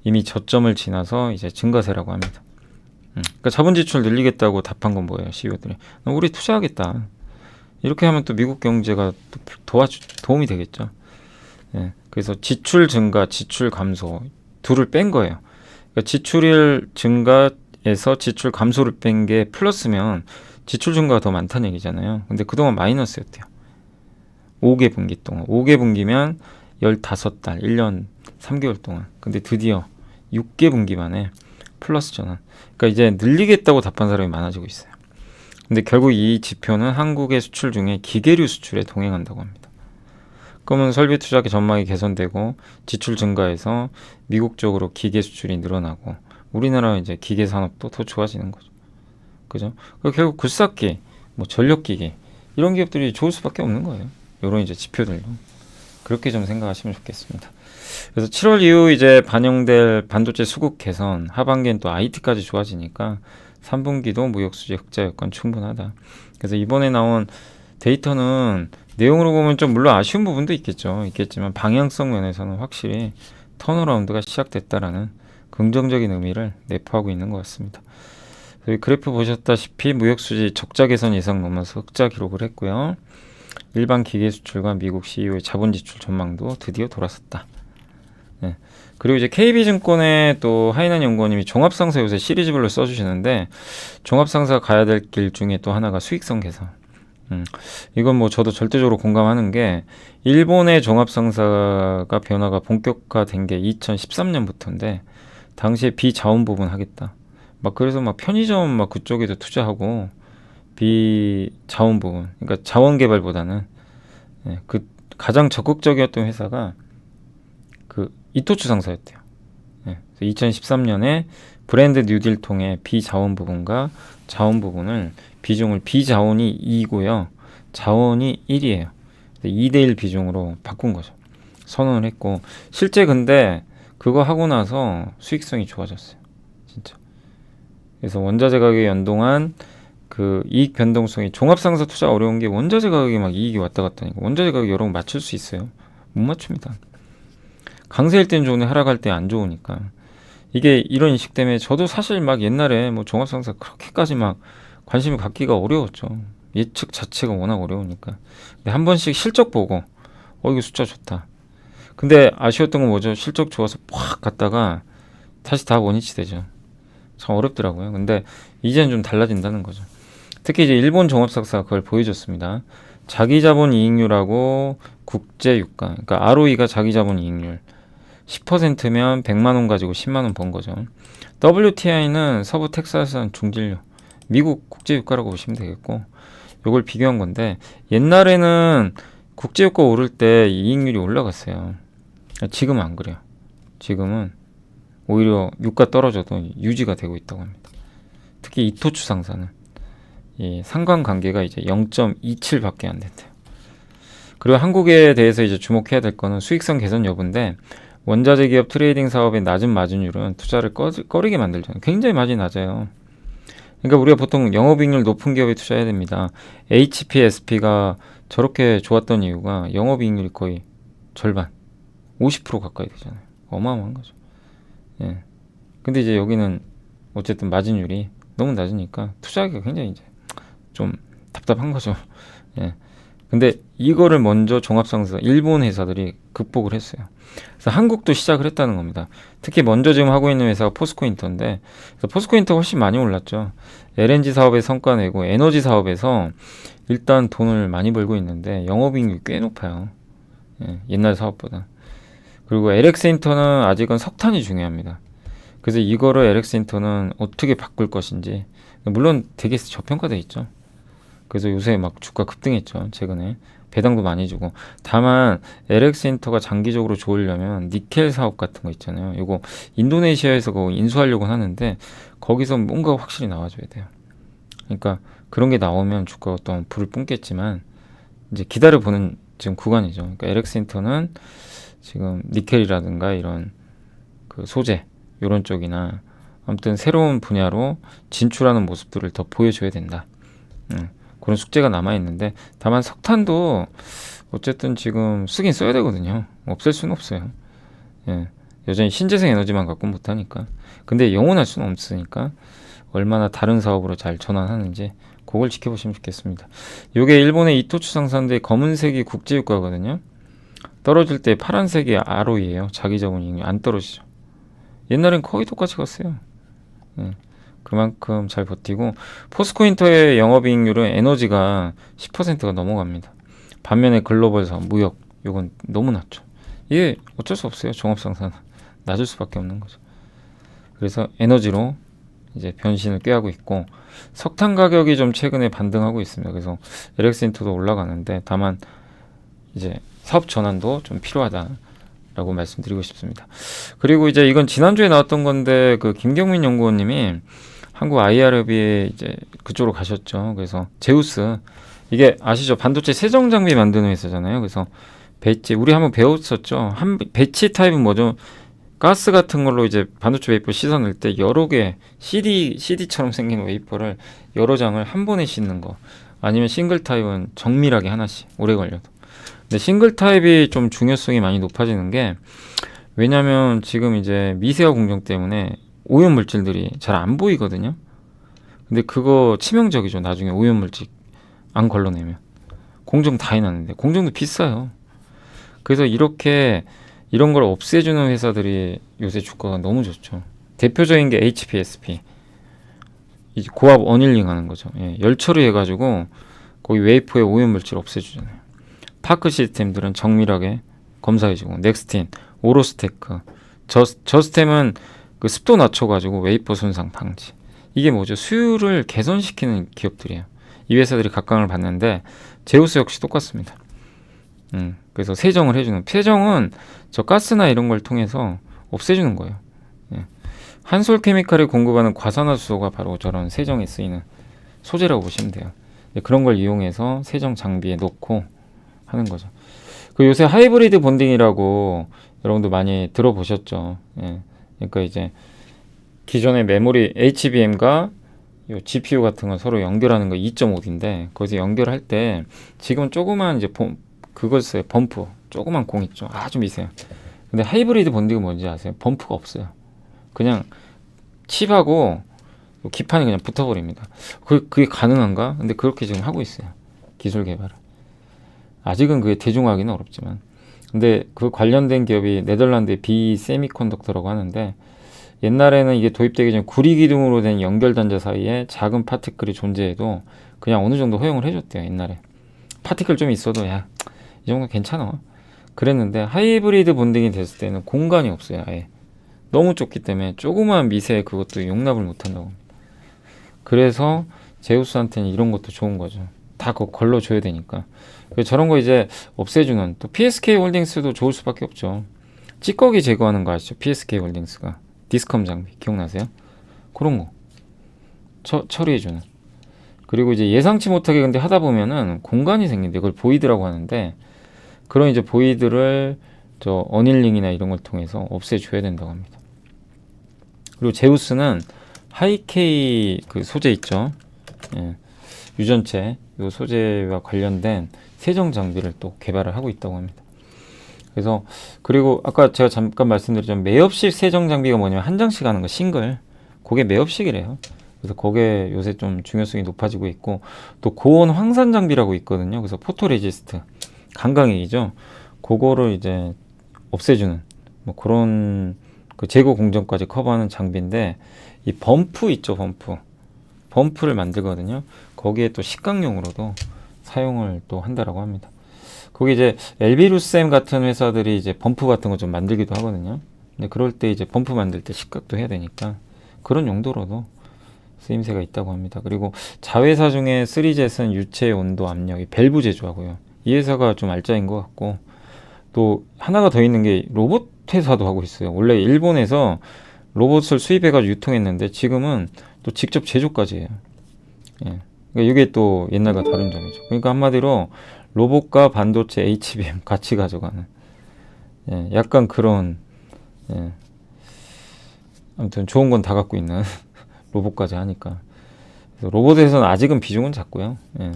이미 저점을 지나서 이제 증가세라고 합니다. 그러니까 자본 지출 늘리겠다고 답한 건 뭐예요? CEO들이 우리 투자하겠다. 이렇게 하면 또 미국 경제가 또 도움이 되겠죠. 예, 그래서 지출 증가, 지출 감소 둘을 뺀 거예요. 그러니까 지출일 증가에서 지출 감소를 뺀 게 플러스면 지출 증가가 더 많다는 얘기잖아요. 근데 그동안 마이너스였대요. 5개 분기 동안. 5개 분기면 15달, 1년 3개월 동안. 근데 드디어 6개 분기 만에 플러스 전환. 그러니까 이제 늘리겠다고 답한 사람이 많아지고 있어요. 근데 결국 이 지표는 한국의 수출 중에 기계류 수출에 동행한다고 합니다. 그러면 설비 투자 전망이 개선되고 지출 증가해서 미국 쪽으로 기계 수출이 늘어나고 우리나라 이제 기계 산업도 더 좋아지는 거죠. 그죠? 결국 굴삭기, 뭐 전력기기 이런 기업들이 좋을 수밖에 없는 거예요. 이런 이제 지표들로. 그렇게 좀 생각하시면 좋겠습니다. 그래서 7월 이후 이제 반영될 반도체 수급 개선, 하반기엔 또 IT까지 좋아지니까 3분기도 무역수지 흑자 여건 충분하다. 그래서 이번에 나온 데이터는 내용으로 보면 좀 물론 아쉬운 부분도 있겠지만 방향성 면에서는 확실히 턴어라운드가 시작됐다라는 긍정적인 의미를 내포하고 있는 것 같습니다. 그래프 보셨다시피 무역수지 적자 개선 예상 넘어서 흑자 기록을 했고요. 일반 기계 수출과 미국 CEO의 자본 지출 전망도 드디어 돌아섰다. 네. 그리고 이제 KB증권의 또 하인한 연구원님이 종합상사 요새 시리즈별로 써주시는데, 종합상사 가야 될 길 중에 또 하나가 수익성 개선. 이건 뭐 저도 절대적으로 공감하는 게 일본의 종합상사가 변화가 본격화된 게 2013년부터인데 당시에 비자원 부분 하겠다. 막 그래서 막 편의점 막 그쪽에도 투자하고 비자원 부분, 그러니까 자원 개발보다는 그 가장 적극적이었던 회사가 그 이토츠 상사였대요. 2013년에 브랜드 뉴딜 통해 비자원 부분과 자원 부분을 비중을 비자원이 2고요. 자원이 1이에요. 2대1 비중으로 바꾼 거죠. 선언을 했고 실제 근데 그거 하고 나서 수익성이 좋아졌어요. 진짜. 그래서 원자재 가격에 연동한 그 이익 변동성이 종합상사 투자 어려운 게 원자재 가격이 막 이익이 왔다 갔다 하니까 원자재 가격 여러 번 맞출 수 있어요. 못 맞춥니다. 강세일 때는 좋은데 하락할 때 안 좋으니까. 이게 이런 인식 때문에 저도 사실 막 옛날에 뭐 종합상사 그렇게까지 막 관심을 갖기가 어려웠죠. 예측 자체가 워낙 어려우니까. 근데 한 번씩 실적 보고 이거 숫자 좋다. 근데 아쉬웠던 건 뭐죠? 실적 좋아서 팍 갔다가 다시 다 원위치 되죠. 참 어렵더라고요. 근데 이제는 좀 달라진다는 거죠. 특히 이제 일본 종합상사가 그걸 보여줬습니다. 자기자본 이익률하고 국제유가, 그러니까 ROE가 자기자본 이익률 10%면 100만 원 가지고 10만 원 번 거죠. WTI는 서부 텍사스산 중진료, 미국 국제유가라고 보시면 되겠고, 이걸 비교한 건데 옛날에는 국제유가 오를 때 이익률이 올라갔어요. 지금은 안 그래요. 지금은 오히려 유가 떨어져도 유지가 되고 있다고 합니다. 특히 이토츠 상사는 이 상관관계가 이제 0.27밖에 안 된대요. 그리고 한국에 대해서 이제 주목해야 될 거는 수익성 개선 여부인데 원자재 기업 트레이딩 사업의 낮은 마진율은 투자를 꺼리게 만들잖아요. 굉장히 마진이 낮아요. 그러니까 우리가 보통 영업이익률 높은 기업에 투자해야 됩니다. HPSP가 저렇게 좋았던 이유가 영업이익률이 거의 절반, 50% 가까이 되잖아요. 어마어마한 거죠. 예. 근데 이제 여기는 어쨌든 마진율이 너무 낮으니까 투자하기가 굉장히 이제 좀 답답한 거죠. 예. 근데 이거를 먼저 종합상사 일본 회사들이 극복을 했어요. 그래서 한국도 시작을 했다는 겁니다. 특히 먼저 지금 하고 있는 회사가 포스코인터인데 포스코인터가 훨씬 많이 올랐죠. LNG 사업에 성과 내고 에너지 사업에서 일단 돈을 많이 벌고 있는데 영업이익률이 꽤 높아요. 예, 옛날 사업보다. 그리고 LX인터는 아직은 석탄이 중요합니다. 그래서 이거를 LX인터는 어떻게 바꿀 것인지 물론 되게 저평가돼 있죠. 그래서 요새 막 주가 급등했죠. 최근에 배당도 많이 주고. 다만 LX인터가 장기적으로 좋으려면 니켈 사업 같은 거 있잖아요. 이거 인도네시아에서 그거 인수하려고 하는데 거기서 뭔가 확실히 나와줘야 돼요. 그러니까 그런 게 나오면 주가가 또 불을 뿜겠지만 이제 기다려보는 지금 구간이죠. 그러니까 LX인터는 지금 니켈이라든가 이런 그 소재 이런 쪽이나 아무튼 새로운 분야로 진출하는 모습들을 더 보여줘야 된다. 그런 숙제가 남아있는데 다만 석탄도 어쨌든 지금 쓰긴 써야 되거든요. 없앨 수는 없어요. 예, 여전히 신재생 에너지만 갖고 못하니까. 근데 영원할 수는 없으니까 얼마나 다른 사업으로 잘 전환하는지 그걸 지켜보시면 좋겠습니다. 이게 일본의 이토츠 상사인데 검은색이 국제유가거든요. 떨어질 때 파란색이 ROE예요. 자기자본이익률 안 떨어지죠. 옛날엔 거의 똑같이 갔어요. 예. 그만큼 잘 버티고 포스코인터의 영업이익률은 에너지가 10%가 넘어갑니다. 반면에 글로벌 사업, 무역 이건 너무 낮죠. 이게 어쩔 수 없어요. 종합상사는 낮을 수밖에 없는 거죠. 그래서 에너지로 이제 변신을 꾀하고 있고 석탄 가격이 좀 최근에 반등하고 있습니다. 그래서 LX인터도 올라가는데 다만 이제 사업 전환도 좀 필요하다라고 말씀드리고 싶습니다. 그리고 이제 이건 지난주에 나왔던 건데 그 김경민 연구원님이 한국 IRB에 이제 그쪽으로 가셨죠. 그래서 제우스 이게 아시죠? 반도체 세정 장비 만드는 회사잖아요. 그래서 배치 우리 한번 배웠었죠. 배치 타입은 뭐죠? 가스 같은 걸로 이제 반도체 웨이퍼 씻어낼 때 여러 개 CD처럼 생긴 웨이퍼를 여러 장을 한 번에 씻는 거. 아니면 싱글 타입은 정밀하게 하나씩 오래 걸려도. 근데 싱글 타입이 좀 중요성이 많이 높아지는 게 왜냐면 지금 이제 미세화 공정 때문에 오염 물질들이 잘 안 보이거든요. 근데 그거 치명적이죠. 나중에 오염 물질 안 걸러내면 공정 다 해놨는데 공정도 비싸요. 그래서 이런 걸 없애주는 회사들이 요새 주가가 너무 좋죠. 대표적인 게 HPSP 이제 고압 어닐링 하는 거죠. 예, 열 처리해가지고 거기 웨이퍼의 오염물질 없애주잖아요. 파크 시스템들은 정밀하게 검사해주고, 넥스틴, 오로스테크, 저스템은 그 습도 낮춰가지고 웨이퍼 손상 방지. 이게 뭐죠? 수율을 개선시키는 기업들이에요. 이 회사들이 각광을 받는데 제우스 역시 똑같습니다. 그래서 세정을 해주는, 세정은 저 가스나 이런 걸 통해서 없애주는 거예요. 예. 한솔케미칼이 공급하는 과산화수소가 바로 저런 세정에 쓰이는 소재라고 보시면 돼요. 그런 걸 이용해서 세정 장비에 놓고 하는 거죠. 그 요새 하이브리드 본딩이라고 여러분도 많이 들어보셨죠. 예. 그러니까 이제 기존의 메모리 HBM과 요 GPU 같은 건 서로 연결하는 거 2.5D인데 거기서 연결할 때 지금 조그만 이제 그걸 써요. 범프. 조그만 공 있죠. 아주 미세요. 근데 하이브리드 본딩은 뭔지 아세요? 범프가 없어요. 그냥 칩하고 기판이 그냥 붙어버립니다. 그게 가능한가? 근데 그렇게 지금 하고 있어요. 기술 개발을. 아직은 그게 대중화하기는 어렵지만. 근데 그 관련된 기업이 네덜란드의 B 세미컨덕터라고 하는데 옛날에는 이게 도입되기 전에 구리 기둥으로 된 연결 단자 사이에 작은 파티클이 존재해도 그냥 어느 정도 허용을 해줬대요. 옛날에. 파티클 좀 있어도 야, 이 정도 괜찮아. 그랬는데 하이브리드 본딩이 됐을 때는 공간이 없어요. 아예. 너무 좁기 때문에 조그마한 미세 그것도 용납을 못한다고. 그래서 제우스한테는 이런 것도 좋은 거죠. 다 그거 걸러줘야 되니까. 저런 거 이제 없애주는, 또 PSK 홀딩스도 좋을 수밖에 없죠. 찌꺼기 제거하는 거 아시죠? PSK 홀딩스가 디스컴 장비 기억나세요? 그런 거 처리해주는. 그리고 이제 예상치 못하게 근데 하다 보면은 공간이 생긴대. 그걸 보이드라고 하는데 그런 이제 보이드를 저 어닐링이나 이런 걸 통해서 없애줘야 된다고 합니다. 그리고 제우스는 하이케이 그 소재 있죠. 예. 유전체 이 소재와 관련된 세정 장비를 또 개발을 하고 있다고 합니다. 그래서 그리고 아까 제가 잠깐 말씀드렸지만 매엽식 세정 장비가 뭐냐면 한 장씩 하는 거 싱글, 그게 매엽식이래요. 그래서 그게 요새 좀 중요성이 높아지고 있고 또 고온 황산 장비라고 있거든요. 그래서 포토레지스트 강강액이죠. 그거를 이제 없애주는 뭐 그런 그 제거 공정까지 커버하는 장비인데 이 범프 있죠. 범프를 만들거든요. 거기에 또 식강용으로도 사용을 또 한다라고 합니다. 거기 이제 엘비루셈 같은 회사들이 이제 범프 같은 거 좀 만들기도 하거든요. 근데 그럴 때 이제 범프 만들 때 식각도 해야 되니까 그런 용도로도 쓰임새가 있다고 합니다. 그리고 자회사 중에 3젯은 유체 온도 압력이 밸브 제조하고요. 이 회사가 좀 알짜인 것 같고 또 하나가 더 있는 게 로봇 회사도 하고 있어요. 원래 일본에서 로봇을 수입해가지고 유통했는데 지금은 또 직접 제조까지 해요. 예. 그러니까 이게 또 옛날과 다른 점이죠. 그러니까 한마디로 로봇과 반도체 HBM 같이 가져가는 예, 약간 그런 예, 아무튼 좋은 건 다 갖고 있는 로봇까지 하니까 그래서 로봇에서는 아직은 비중은 작고요. 예.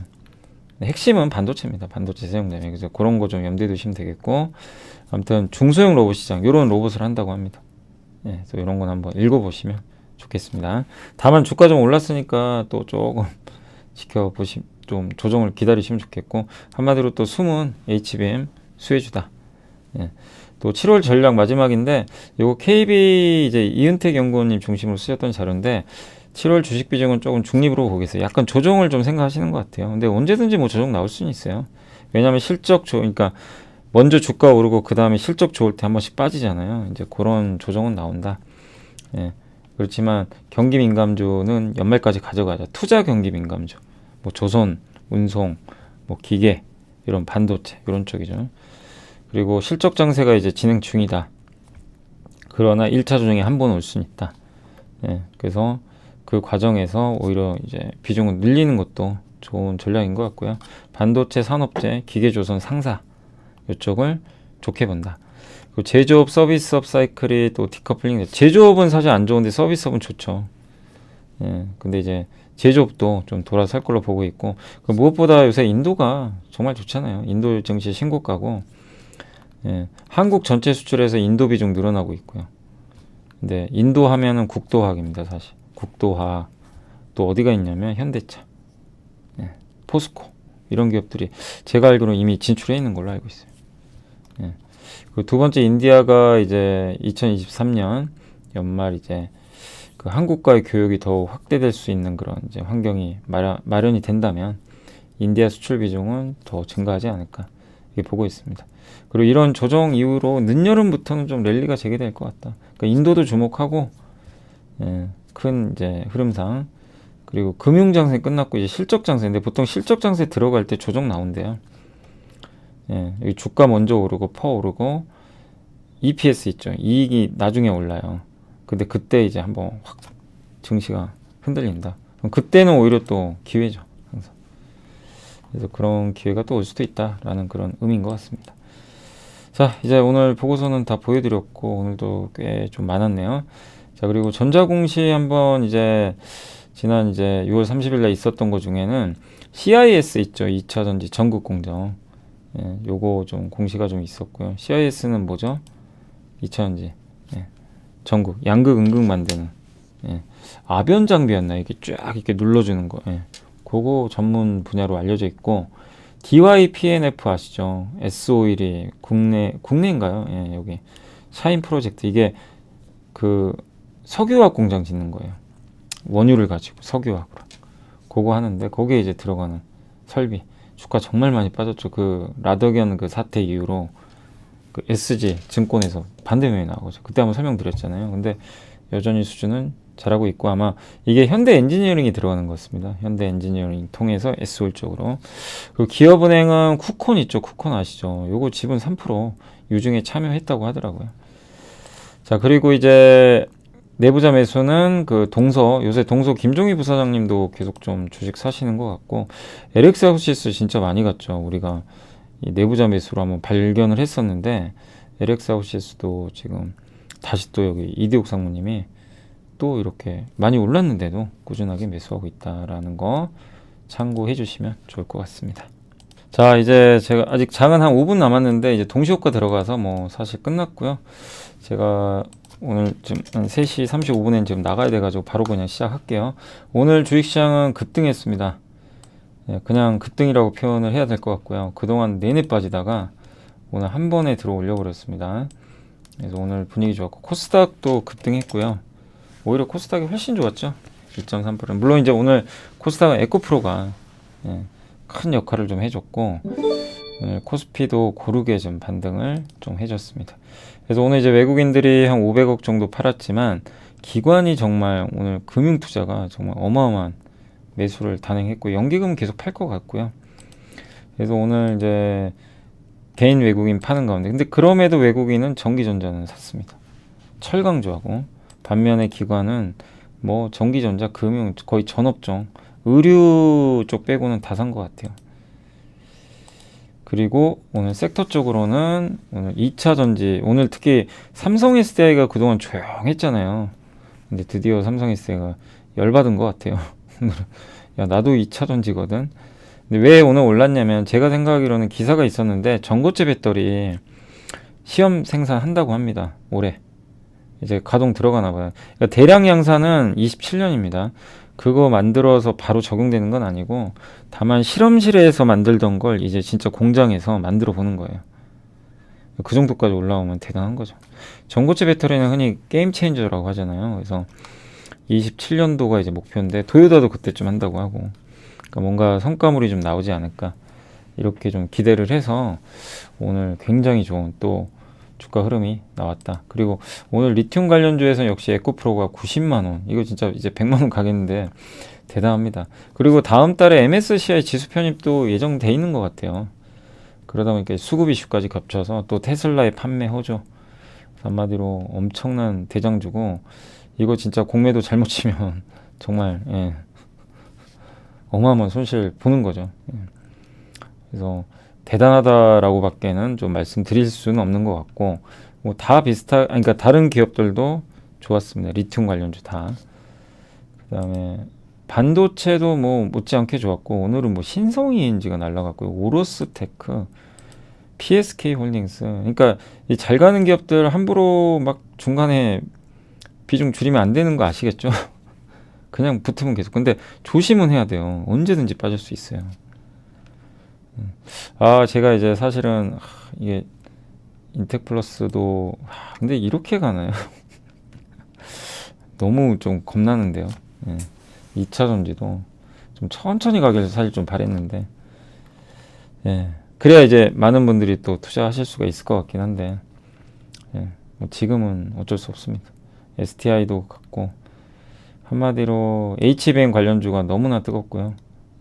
핵심은 반도체입니다. 반도체 사용자면 그래서 그런 거 좀 염두에 두시면 되겠고 아무튼 중소형 로봇 시장 이런 로봇을 한다고 합니다. 예, 그래서 이런 건 한번 읽어보시면 좋겠습니다. 다만 주가 좀 올랐으니까 또 조금 지켜보시 좀 조정을 기다리시면 좋겠고 한마디로 또 숨은 HBM 수혜주다. 예. 또 7월 전략 마지막인데 요거 KB 이제 이은택 연구원님 중심으로 쓰셨던 자료인데 7월 주식 비중은 조금 중립으로 보겠어요. 약간 조정을 좀 생각하시는 것 같아요. 근데 언제든지 뭐 조정 나올 수는 있어요. 왜냐하면 그러니까 먼저 주가 오르고 그 다음에 실적 좋을 때 한 번씩 빠지잖아요. 이제 그런 조정은 나온다. 예. 그렇지만 경기 민감주는 연말까지 가져가자. 투자 경기 민감주. 뭐 조선, 운송, 뭐 기계, 이런 반도체, 이런 쪽이죠. 그리고 실적 장세가 이제 진행 중이다. 그러나 1차 조정이 한 번 올 수는 있다. 예, 그래서 그 과정에서 오히려 이제 비중을 늘리는 것도 좋은 전략인 것 같고요. 반도체, 산업재, 기계조선, 상사 이쪽을 좋게 본다. 그리고 제조업, 서비스업 사이클이 또 디커플링. 제조업은 사실 안 좋은데 서비스업은 좋죠. 예, 근데 이제 제조업도 좀 돌아설 걸로 보고 있고 무엇보다 요새 인도가 정말 좋잖아요. 인도 증시 신고가고 예, 한국 전체 수출에서 인도 비중 늘어나고 있고요. 근데 인도 하면은 국도화학입니다. 사실 국도화 또 어디가 있냐면 현대차, 예, 포스코 이런 기업들이 제가 알기로 이미 진출해 있는 걸로 알고 있어요. 예. 그 두 번째 인디아가 이제 2023년 연말 이제 그 한국과의 교역이 더 확대될 수 있는 그런 이제 환경이 마련이 된다면 인디아 수출 비중은 더 증가하지 않을까 이렇게 보고 있습니다. 그리고 이런 조정 이후로 늦여름부터는 좀 랠리가 재개될 것 같다. 그러니까 인도도 주목하고 큰 이제 흐름상 그리고 금융 장세 끝났고 이제 실적 장세인데 보통 실적 장세 들어갈 때 조정 나온대요. 여기 주가 먼저 오르고 퍼 오르고 EPS 있죠. 이익이 나중에 올라요. 근데 그때 이제 한번 확 증시가 흔들린다. 그럼 그때는 오히려 또 기회죠. 항상. 그래서 그런 기회가 또 올 수도 있다라는 그런 의미인 것 같습니다. 자, 이제 오늘 보고서는 다 보여드렸고 오늘도 꽤 좀 많았네요. 자, 그리고 전자공시 한번 이제 지난 이제 6월 30일 날 있었던 것 중에는 CIS 있죠. 2차 전지 전국 공정. 요거 좀 공시가 좀 있었고요. CIS는 뭐죠? 2차 전지. 전국 양극 음극 만드는 아변 장비였나 이렇게 쫙 이렇게 눌러주는 거. 그거 전문 분야로 알려져 있고 DYPNF 아시죠? S-오일이 국내인가요? 여기 샤인 프로젝트 이게 그 석유화학 공장 짓는 거예요. 원유를 가지고 석유화학으로 그거 하는데 거기에 이제 들어가는 설비 주가 정말 많이 빠졌죠. 그 라더견 그 사태 이후로 그 SG 증권에서 반대매매 나오죠. 그때 한번 설명드렸잖아요. 근데 여전히 수준은 잘하고 있고 아마 이게 현대 엔지니어링이 들어가는 것 같습니다. 현대 엔지니어링 통해서 S-오일 쪽으로. 그리고 기업은행은 쿠콘 있죠. 쿠콘 아시죠? 요거 지분 3% 유증에 참여했다고 하더라고요. 자, 그리고 이제 내부자 매수는 그 동서 요새 동서 김종희 부사장님도 계속 좀 주식 사시는 것 같고 LX 하우시스 진짜 많이 갔죠. 우리가 이 내부자 매수로 한번 발견을 했었는데 LX 하우시스도 지금 다시 또 여기 이대욱 상무님이 또 이렇게 많이 올랐는데도 꾸준하게 매수하고 있다라는 거 참고해 주시면 좋을 것 같습니다. 자, 이제 제가 아직 장은 한 5분 남았는데 이제 동시효과 들어가서 뭐 사실 끝났고요. 제가 오늘 지금 한 3시 35분엔 지금 나가야 돼가지고 바로 그냥 시작할게요. 오늘 주식시장은 급등했습니다. 그냥 급등이라고 표현을 해야 될 것 같고요. 그동안 내내 빠지다가 오늘 한 번에 들어 올려 버렸습니다. 그래서 오늘 분위기 좋았고 코스닥도 급등했고요. 오히려 코스닥이 훨씬 좋았죠. 2.3%. 물론 이제 오늘 코스닥은 에코프로가 큰 역할을 좀 해줬고 코스피도 고르게 좀 반등을 좀 해줬습니다. 그래서 오늘 이제 외국인들이 한 500억 정도 팔았지만 기관이 정말 오늘 금융투자가 정말 어마어마한 매수를 단행했고 연기금은 계속 팔 것 같고요. 그래서 오늘 이제 개인 외국인 파는 가운데 근데 그럼에도 외국인은 전기전자는 샀습니다. 철강조하고 반면에 기관은 뭐 전기전자, 금융 거의 전업종, 의류 쪽 빼고는 다 산 것 같아요. 그리고 오늘 섹터 쪽으로는 오늘 2차 전지 오늘 특히 삼성 SDI가 그동안 조용했잖아요. 근데 드디어 삼성 SDI가 열받은 것 같아요. 야 나도 2차 전지거든. 근데 왜 오늘 올랐냐면 제가 생각하기로는 기사가 있었는데 전고체 배터리 시험 생산한다고 합니다. 올해 이제 가동 들어가나 봐요. 그러니까 대량 양산은 27년입니다. 그거 만들어서 바로 적용되는 건 아니고 다만 실험실에서 만들던 걸 이제 진짜 공장에서 만들어 보는 거예요. 그 정도까지 올라오면 대단한 거죠. 전고체 배터리는 흔히 게임 체인저라고 하잖아요. 그래서 27년도가 이제 목표인데 토요타도 그때쯤 한다고 하고 그러니까 뭔가 성과물이 좀 나오지 않을까 이렇게 좀 기대를 해서 오늘 굉장히 좋은 또 주가 흐름이 나왔다. 그리고 오늘 리튬 관련주에서 역시 에코프로가 90만원 이거 진짜 이제 100만원 가겠는데 대단합니다. 그리고 다음 달에 MSCI 지수 편입도 예정돼 있는 것 같아요. 그러다 보니까 수급 이슈까지 겹쳐서 또 테슬라의 판매 호조 한마디로 엄청난 대장주고 이거 진짜 공매도 잘못 치면 정말 어마어마한 손실 보는 거죠. 그래서 대단하다라고 밖에는 좀 말씀드릴 수는 없는 것 같고 뭐 다 그러니까 다른 기업들도 좋았습니다. 리튬 관련주 다. 그다음에 반도체도 뭐 못지않게 좋았고 오늘은 뭐 신성이엔지가 날라갔고요. 오로스테크, PSK 홀딩스. 그러니까 이 잘 가는 기업들 함부로 막 중간에 비중 줄이면 안 되는 거 아시겠죠? 그냥 붙으면 계속. 근데 조심은 해야 돼요. 언제든지 빠질 수 있어요. 제가 이제 사실은 이게 인텍플러스도 근데 이렇게 가나요? 너무 좀 겁나는데요. 2차 전지도 좀 천천히 가길 사실 좀 바랬는데 예. 그래야 이제 많은 분들이 또 투자하실 수가 있을 것 같긴 한데, 예. 뭐 지금은 어쩔 수 없습니다. STI도 같고, 한마디로 HBM 관련주가 너무나 뜨겁고요.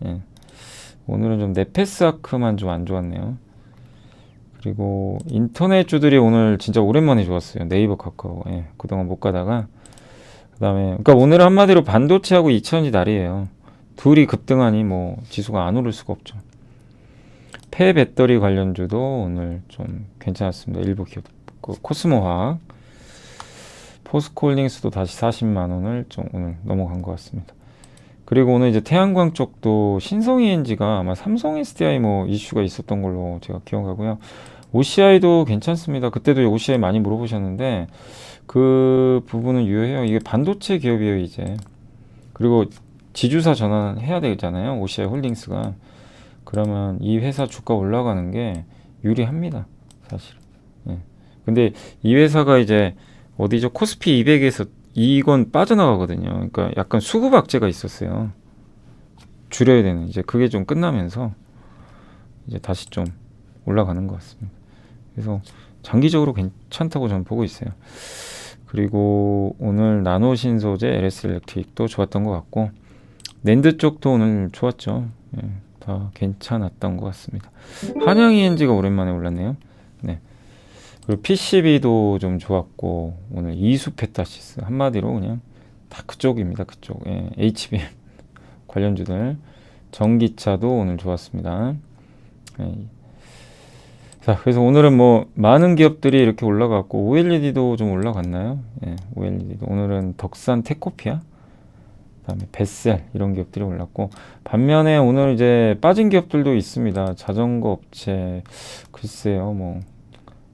예. 오늘은 좀 네페스아크만 좀 안 좋았네요. 그리고 인터넷주들이 오늘 진짜 오랜만에 좋았어요. 네이버, 카카오. 예. 그동안 못 가다가. 그다음에 그러니까 오늘 한마디로 반도체하고 2차전지 날이에요. 둘이 급등하니 뭐 지수가 안 오를 수가 없죠. 폐배터리 관련주도 오늘 좀 괜찮았습니다. 일부 기업, 코스모화학, 포스코홀딩스도 다시 40만 원을 좀 오늘 넘어간 것 같습니다. 그리고 오늘 이제 태양광 쪽도 신성ENG가 아마 삼성 SDI 뭐 이슈가 있었던 걸로 제가 기억하고요. OCI도 괜찮습니다. 그때도 OCI 많이 물어보셨는데 그 부분은 유효해요. 이게 반도체 기업이에요, 이제. 그리고 지주사 전환해야 되잖아요, OCI 홀딩스가. 그러면 이 회사 주가 올라가는 게 유리합니다, 사실. 예. 근데 이 회사가 이제 어디죠? 코스피 200에서 이건 빠져나가거든요. 그러니까 약간 수급 악재가 있었어요. 줄여야 되는. 이제 그게 좀 끝나면서 이제 다시 좀 올라가는 것 같습니다. 그래서 장기적으로 괜찮다고 저는 보고 있어요. 그리고 오늘 나노신소재, LS엘렉트릭도 좋았던 것 같고, 낸드 쪽도 오늘 좋았죠. 예, 다 괜찮았던 것 같습니다. 한양ENG가 오랜만에 올랐네요. 네. 그리고 PCB도 좀 좋았고, 오늘 이수페타시스 한마디로 그냥 다 그쪽입니다. 그쪽. 예, HBM 관련주들. 전기차도 오늘 좋았습니다. 예. 자, 그래서 오늘은 뭐 많은 기업들이 이렇게 올라갔고, OLED도 좀 올라갔나요? 예, OLED도 오늘은 덕산 테코피아, 그다음에 벳셀 이런 기업들이 올랐고, 반면에 오늘 이제 빠진 기업들도 있습니다. 자전거 업체, 글쎄요, 뭐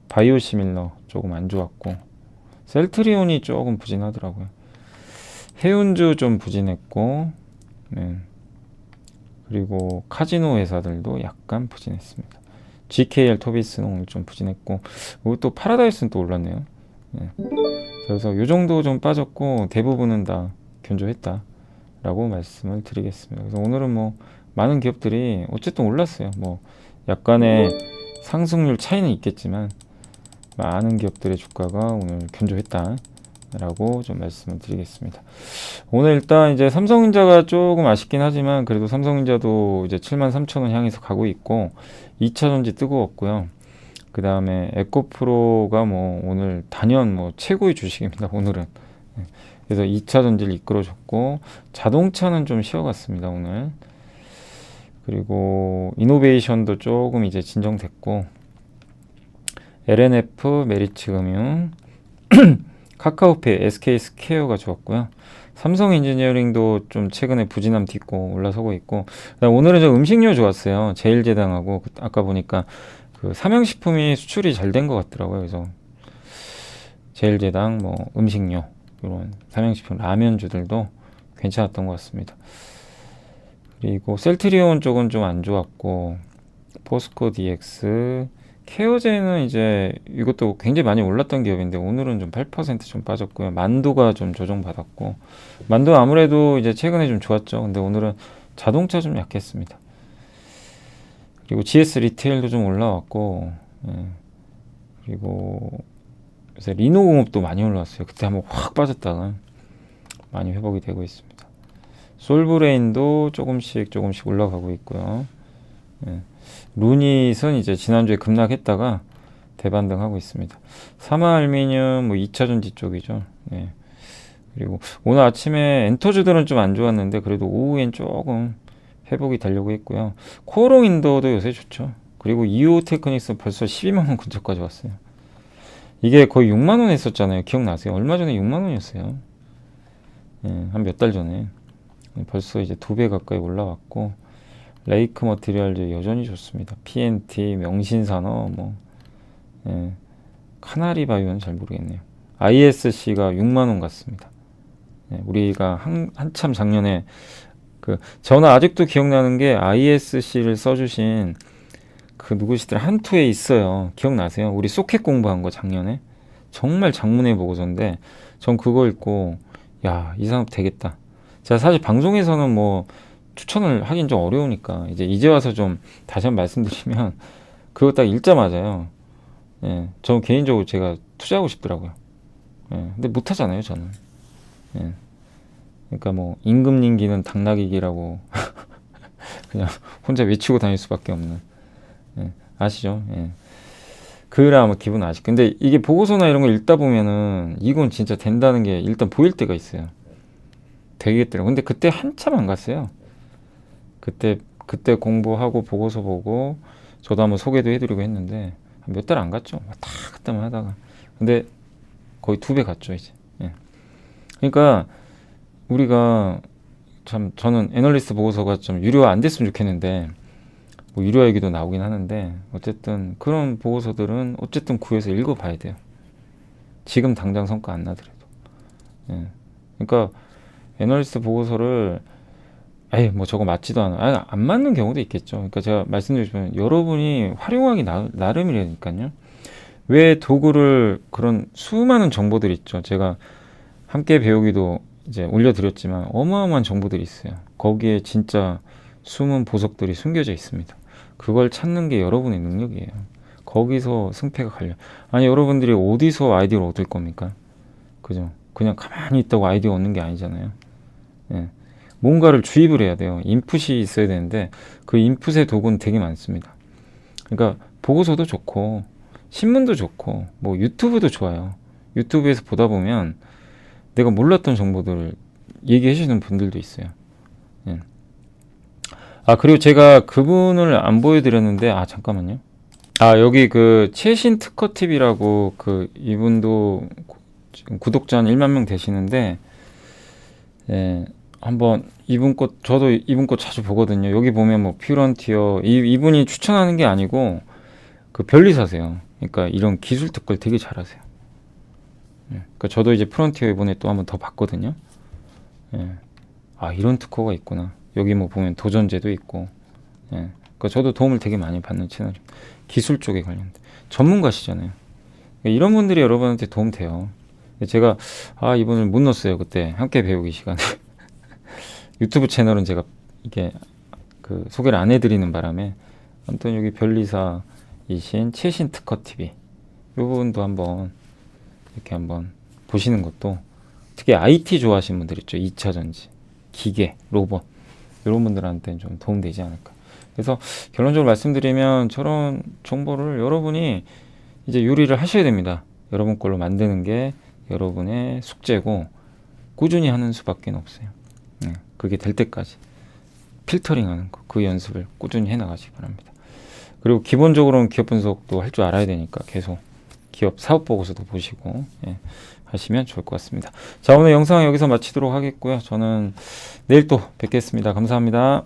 바이오시밀러 조금 안 좋았고, 셀트리온이 조금 부진하더라고요. 해운주 좀 부진했고, 네. 그리고 카지노 회사들도 약간 부진했습니다. GKL 토비스는 오늘 좀 부진했고, 그리고 또 파라다이스는 또 올랐네요. 네. 그래서 요 정도 좀 빠졌고 대부분은 다 견조했다라고 말씀을 드리겠습니다. 그래서 오늘은 뭐 많은 기업들이 어쨌든 올랐어요. 뭐 약간의 상승률 차이는 있겠지만 많은 기업들의 주가가 오늘 견조했다라고 좀 말씀을 드리겠습니다. 오늘 일단 이제 삼성전자가 조금 아쉽긴 하지만 그래도 삼성전자도 이제 73,000원 향해서 가고 있고, 2차전지 뜨거웠고요. 그 다음에 에코프로가 뭐 오늘 단연 뭐 최고의 주식입니다, 오늘은. 그래서 2차전지를 이끌어줬고, 자동차는 좀 쉬어갔습니다, 오늘. 그리고 이노베이션도 조금 이제 진정됐고, LNF, 메리츠금융, 카카오페이, SK스퀘어가 좋았고요. 삼성 엔지니어링도 좀 최근에 부진함 딛고 올라서고 있고, 오늘은 저 음식료 좋았어요. 제일제당하고 아까 보니까 그 삼양식품이 수출이 잘 된 것 같더라고요. 그래서 제일제당, 뭐 음식료 이런 삼양식품 라면주들도 괜찮았던 것 같습니다. 그리고 셀트리온 쪽은 좀 안 좋았고, 포스코 DX, 케어제는 이제 이것도 굉장히 많이 올랐던 기업인데 오늘은 좀 8% 빠졌고요. 만두가 좀 조정받았고, 만두 아무래도 이제 최근에 좀 좋았죠. 근데 오늘은 자동차 좀 약했습니다. 그리고 GS 리테일도 좀 올라왔고, 예. 그리고 요새 리노공업도 많이 올라왔어요. 그때 한번 확 빠졌다가 많이 회복이 되고 있습니다. 솔브레인도 조금씩 올라가고 있고요. 예. 루닛은 이제 지난주에 급락했다가 대반등하고 있습니다. 사마알미늄 뭐 2차전지 쪽이죠. 예. 그리고 오늘 아침에 엔터주들은 좀 안 좋았는데 그래도 오후엔 조금 회복이 되려고 했고요. 코오롱인더도 요새 좋죠. 그리고 이오테크닉스 벌써 12만원 근처까지 왔어요. 이게 거의 6만원 했었잖아요. 기억나세요? 얼마 전에 6만원이었어요. 예, 한 몇 달 전에. 벌써 이제 2배 가까이 올라왔고, 레이크 머티리얼즈 여전히 좋습니다. PNT, 명신산업, 뭐, 예, 카나리 바이오는 잘 모르겠네요. ISC가 6만원 같습니다. 예, 우리가 한참 작년에 저는 아직도 기억나는 게 ISC를 써주신 그 누구시더라, 한투에 있어요. 기억나세요? 우리 소켓 공부한 거 작년에. 정말 장문의 보고서인데, 전 그거 읽고, 야, 이 산업 되겠다. 제가 사실 방송에서는 뭐, 추천을 하긴 좀 어려우니까 이제 와서 좀 다시 한번 말씀드리면 그거 딱 읽자 맞아요. 예, 저 개인적으로 제가 투자하고 싶더라고요. 예, 근데 못 하잖아요, 저는. 예, 그러니까 뭐 임금님기는 당나귀기라고 그냥 혼자 외치고 다닐 수밖에 없는. 예, 아시죠? 예. 그래 아마 기분 아시. 근데 이게 보고서나 이런 거 읽다 보면은 이건 진짜 된다는 게 일단 보일 때가 있어요. 되겠더라고. 근데 그때 한참 안 갔어요. 그때 공부하고 보고서 보고 저도 한번 소개도 해드리고 했는데 몇 달 안 갔죠. 왔다 갔다만 하다가. 근데 거의 2배 갔죠 이제. 예. 그러니까 우리가 참 저는 애널리스트 보고서가 좀 유료화 안 됐으면 좋겠는데 뭐 유료화 얘기도 나오긴 하는데 어쨌든 그런 보고서들은 어쨌든 구해서 읽어봐야 돼요. 지금 당장 성과 안 나더라도. 예. 그러니까 애널리스트 보고서를 에이 뭐 저거 맞지도 않아. 아니, 안 맞는 경우도 있겠죠. 그러니까 제가 말씀드리면 여러분이 활용하기 나름이라니까요. 왜 도구를 그런 수많은 정보들이 있죠. 제가 함께 배우기도 이제 올려드렸지만 어마어마한 정보들이 있어요. 거기에 진짜 숨은 보석들이 숨겨져 있습니다. 그걸 찾는 게 여러분의 능력이에요. 거기서 승패가 갈려. 아니 여러분들이 어디서 아이디어를 얻을 겁니까? 그죠? 그냥 가만히 있다고 아이디어 얻는 게 아니잖아요. 예. 뭔가를 주입을 해야 돼요. 인풋이 있어야 되는데 그 인풋의 도구는 되게 많습니다. 그러니까 보고서도 좋고 신문도 좋고 뭐 유튜브도 좋아요. 유튜브에서 보다 보면 내가 몰랐던 정보들을 얘기해 주시는 분들도 있어요. 예. 아 그리고 제가 그분을 안 보여드렸는데 아 잠깐만요. 아 여기 그 최신 특허 팁이라고 그 이분도 지금 구독자 한 1만 명 되시는데 예, 한번 이분 거 저도 이분 거 자주 보거든요. 여기 보면 뭐 퓨런티어 이분이 추천하는 게 아니고 그 변리사세요. 그러니까 이런 기술 특허를 되게 잘하세요. 예, 그러니까 저도 이제 프론티어 이번에 또 한번 더 봤거든요. 예, 아 이런 특허가 있구나. 여기 뭐 보면 도전제도 있고. 예, 그러니까 저도 도움을 되게 많이 받는 채널. 기술 쪽에 관련된 전문가시잖아요. 그러니까 이런 분들이 여러분한테 도움 돼요. 제가 아 이분을 못 넣었어요 그때 함께 배우기 시간에. 유튜브 채널은 제가 이게 그 소개를 안 해드리는 바람에 아무튼 여기 변리사이신 최신 특허 TV 이 부분도 한번 이렇게 한번 보시는 것도 특히 IT 좋아하시는 분들 있죠. 2차 전지, 기계, 로봇 이런 분들한테는 좀 도움되지 않을까. 그래서 결론적으로 말씀드리면 저런 정보를 여러분이 이제 요리를 하셔야 됩니다. 여러분 걸로 만드는 게 여러분의 숙제고 꾸준히 하는 수밖에 없어요. 네, 그게 될 때까지 필터링하는 거, 그 연습을 꾸준히 해나가시기 바랍니다. 그리고 기본적으로는 기업 분석도 할 줄 알아야 되니까 계속 기업 사업 보고서도 보시고 예, 하시면 좋을 것 같습니다. 자 오늘 영상 여기서 마치도록 하겠고요. 저는 내일 또 뵙겠습니다. 감사합니다.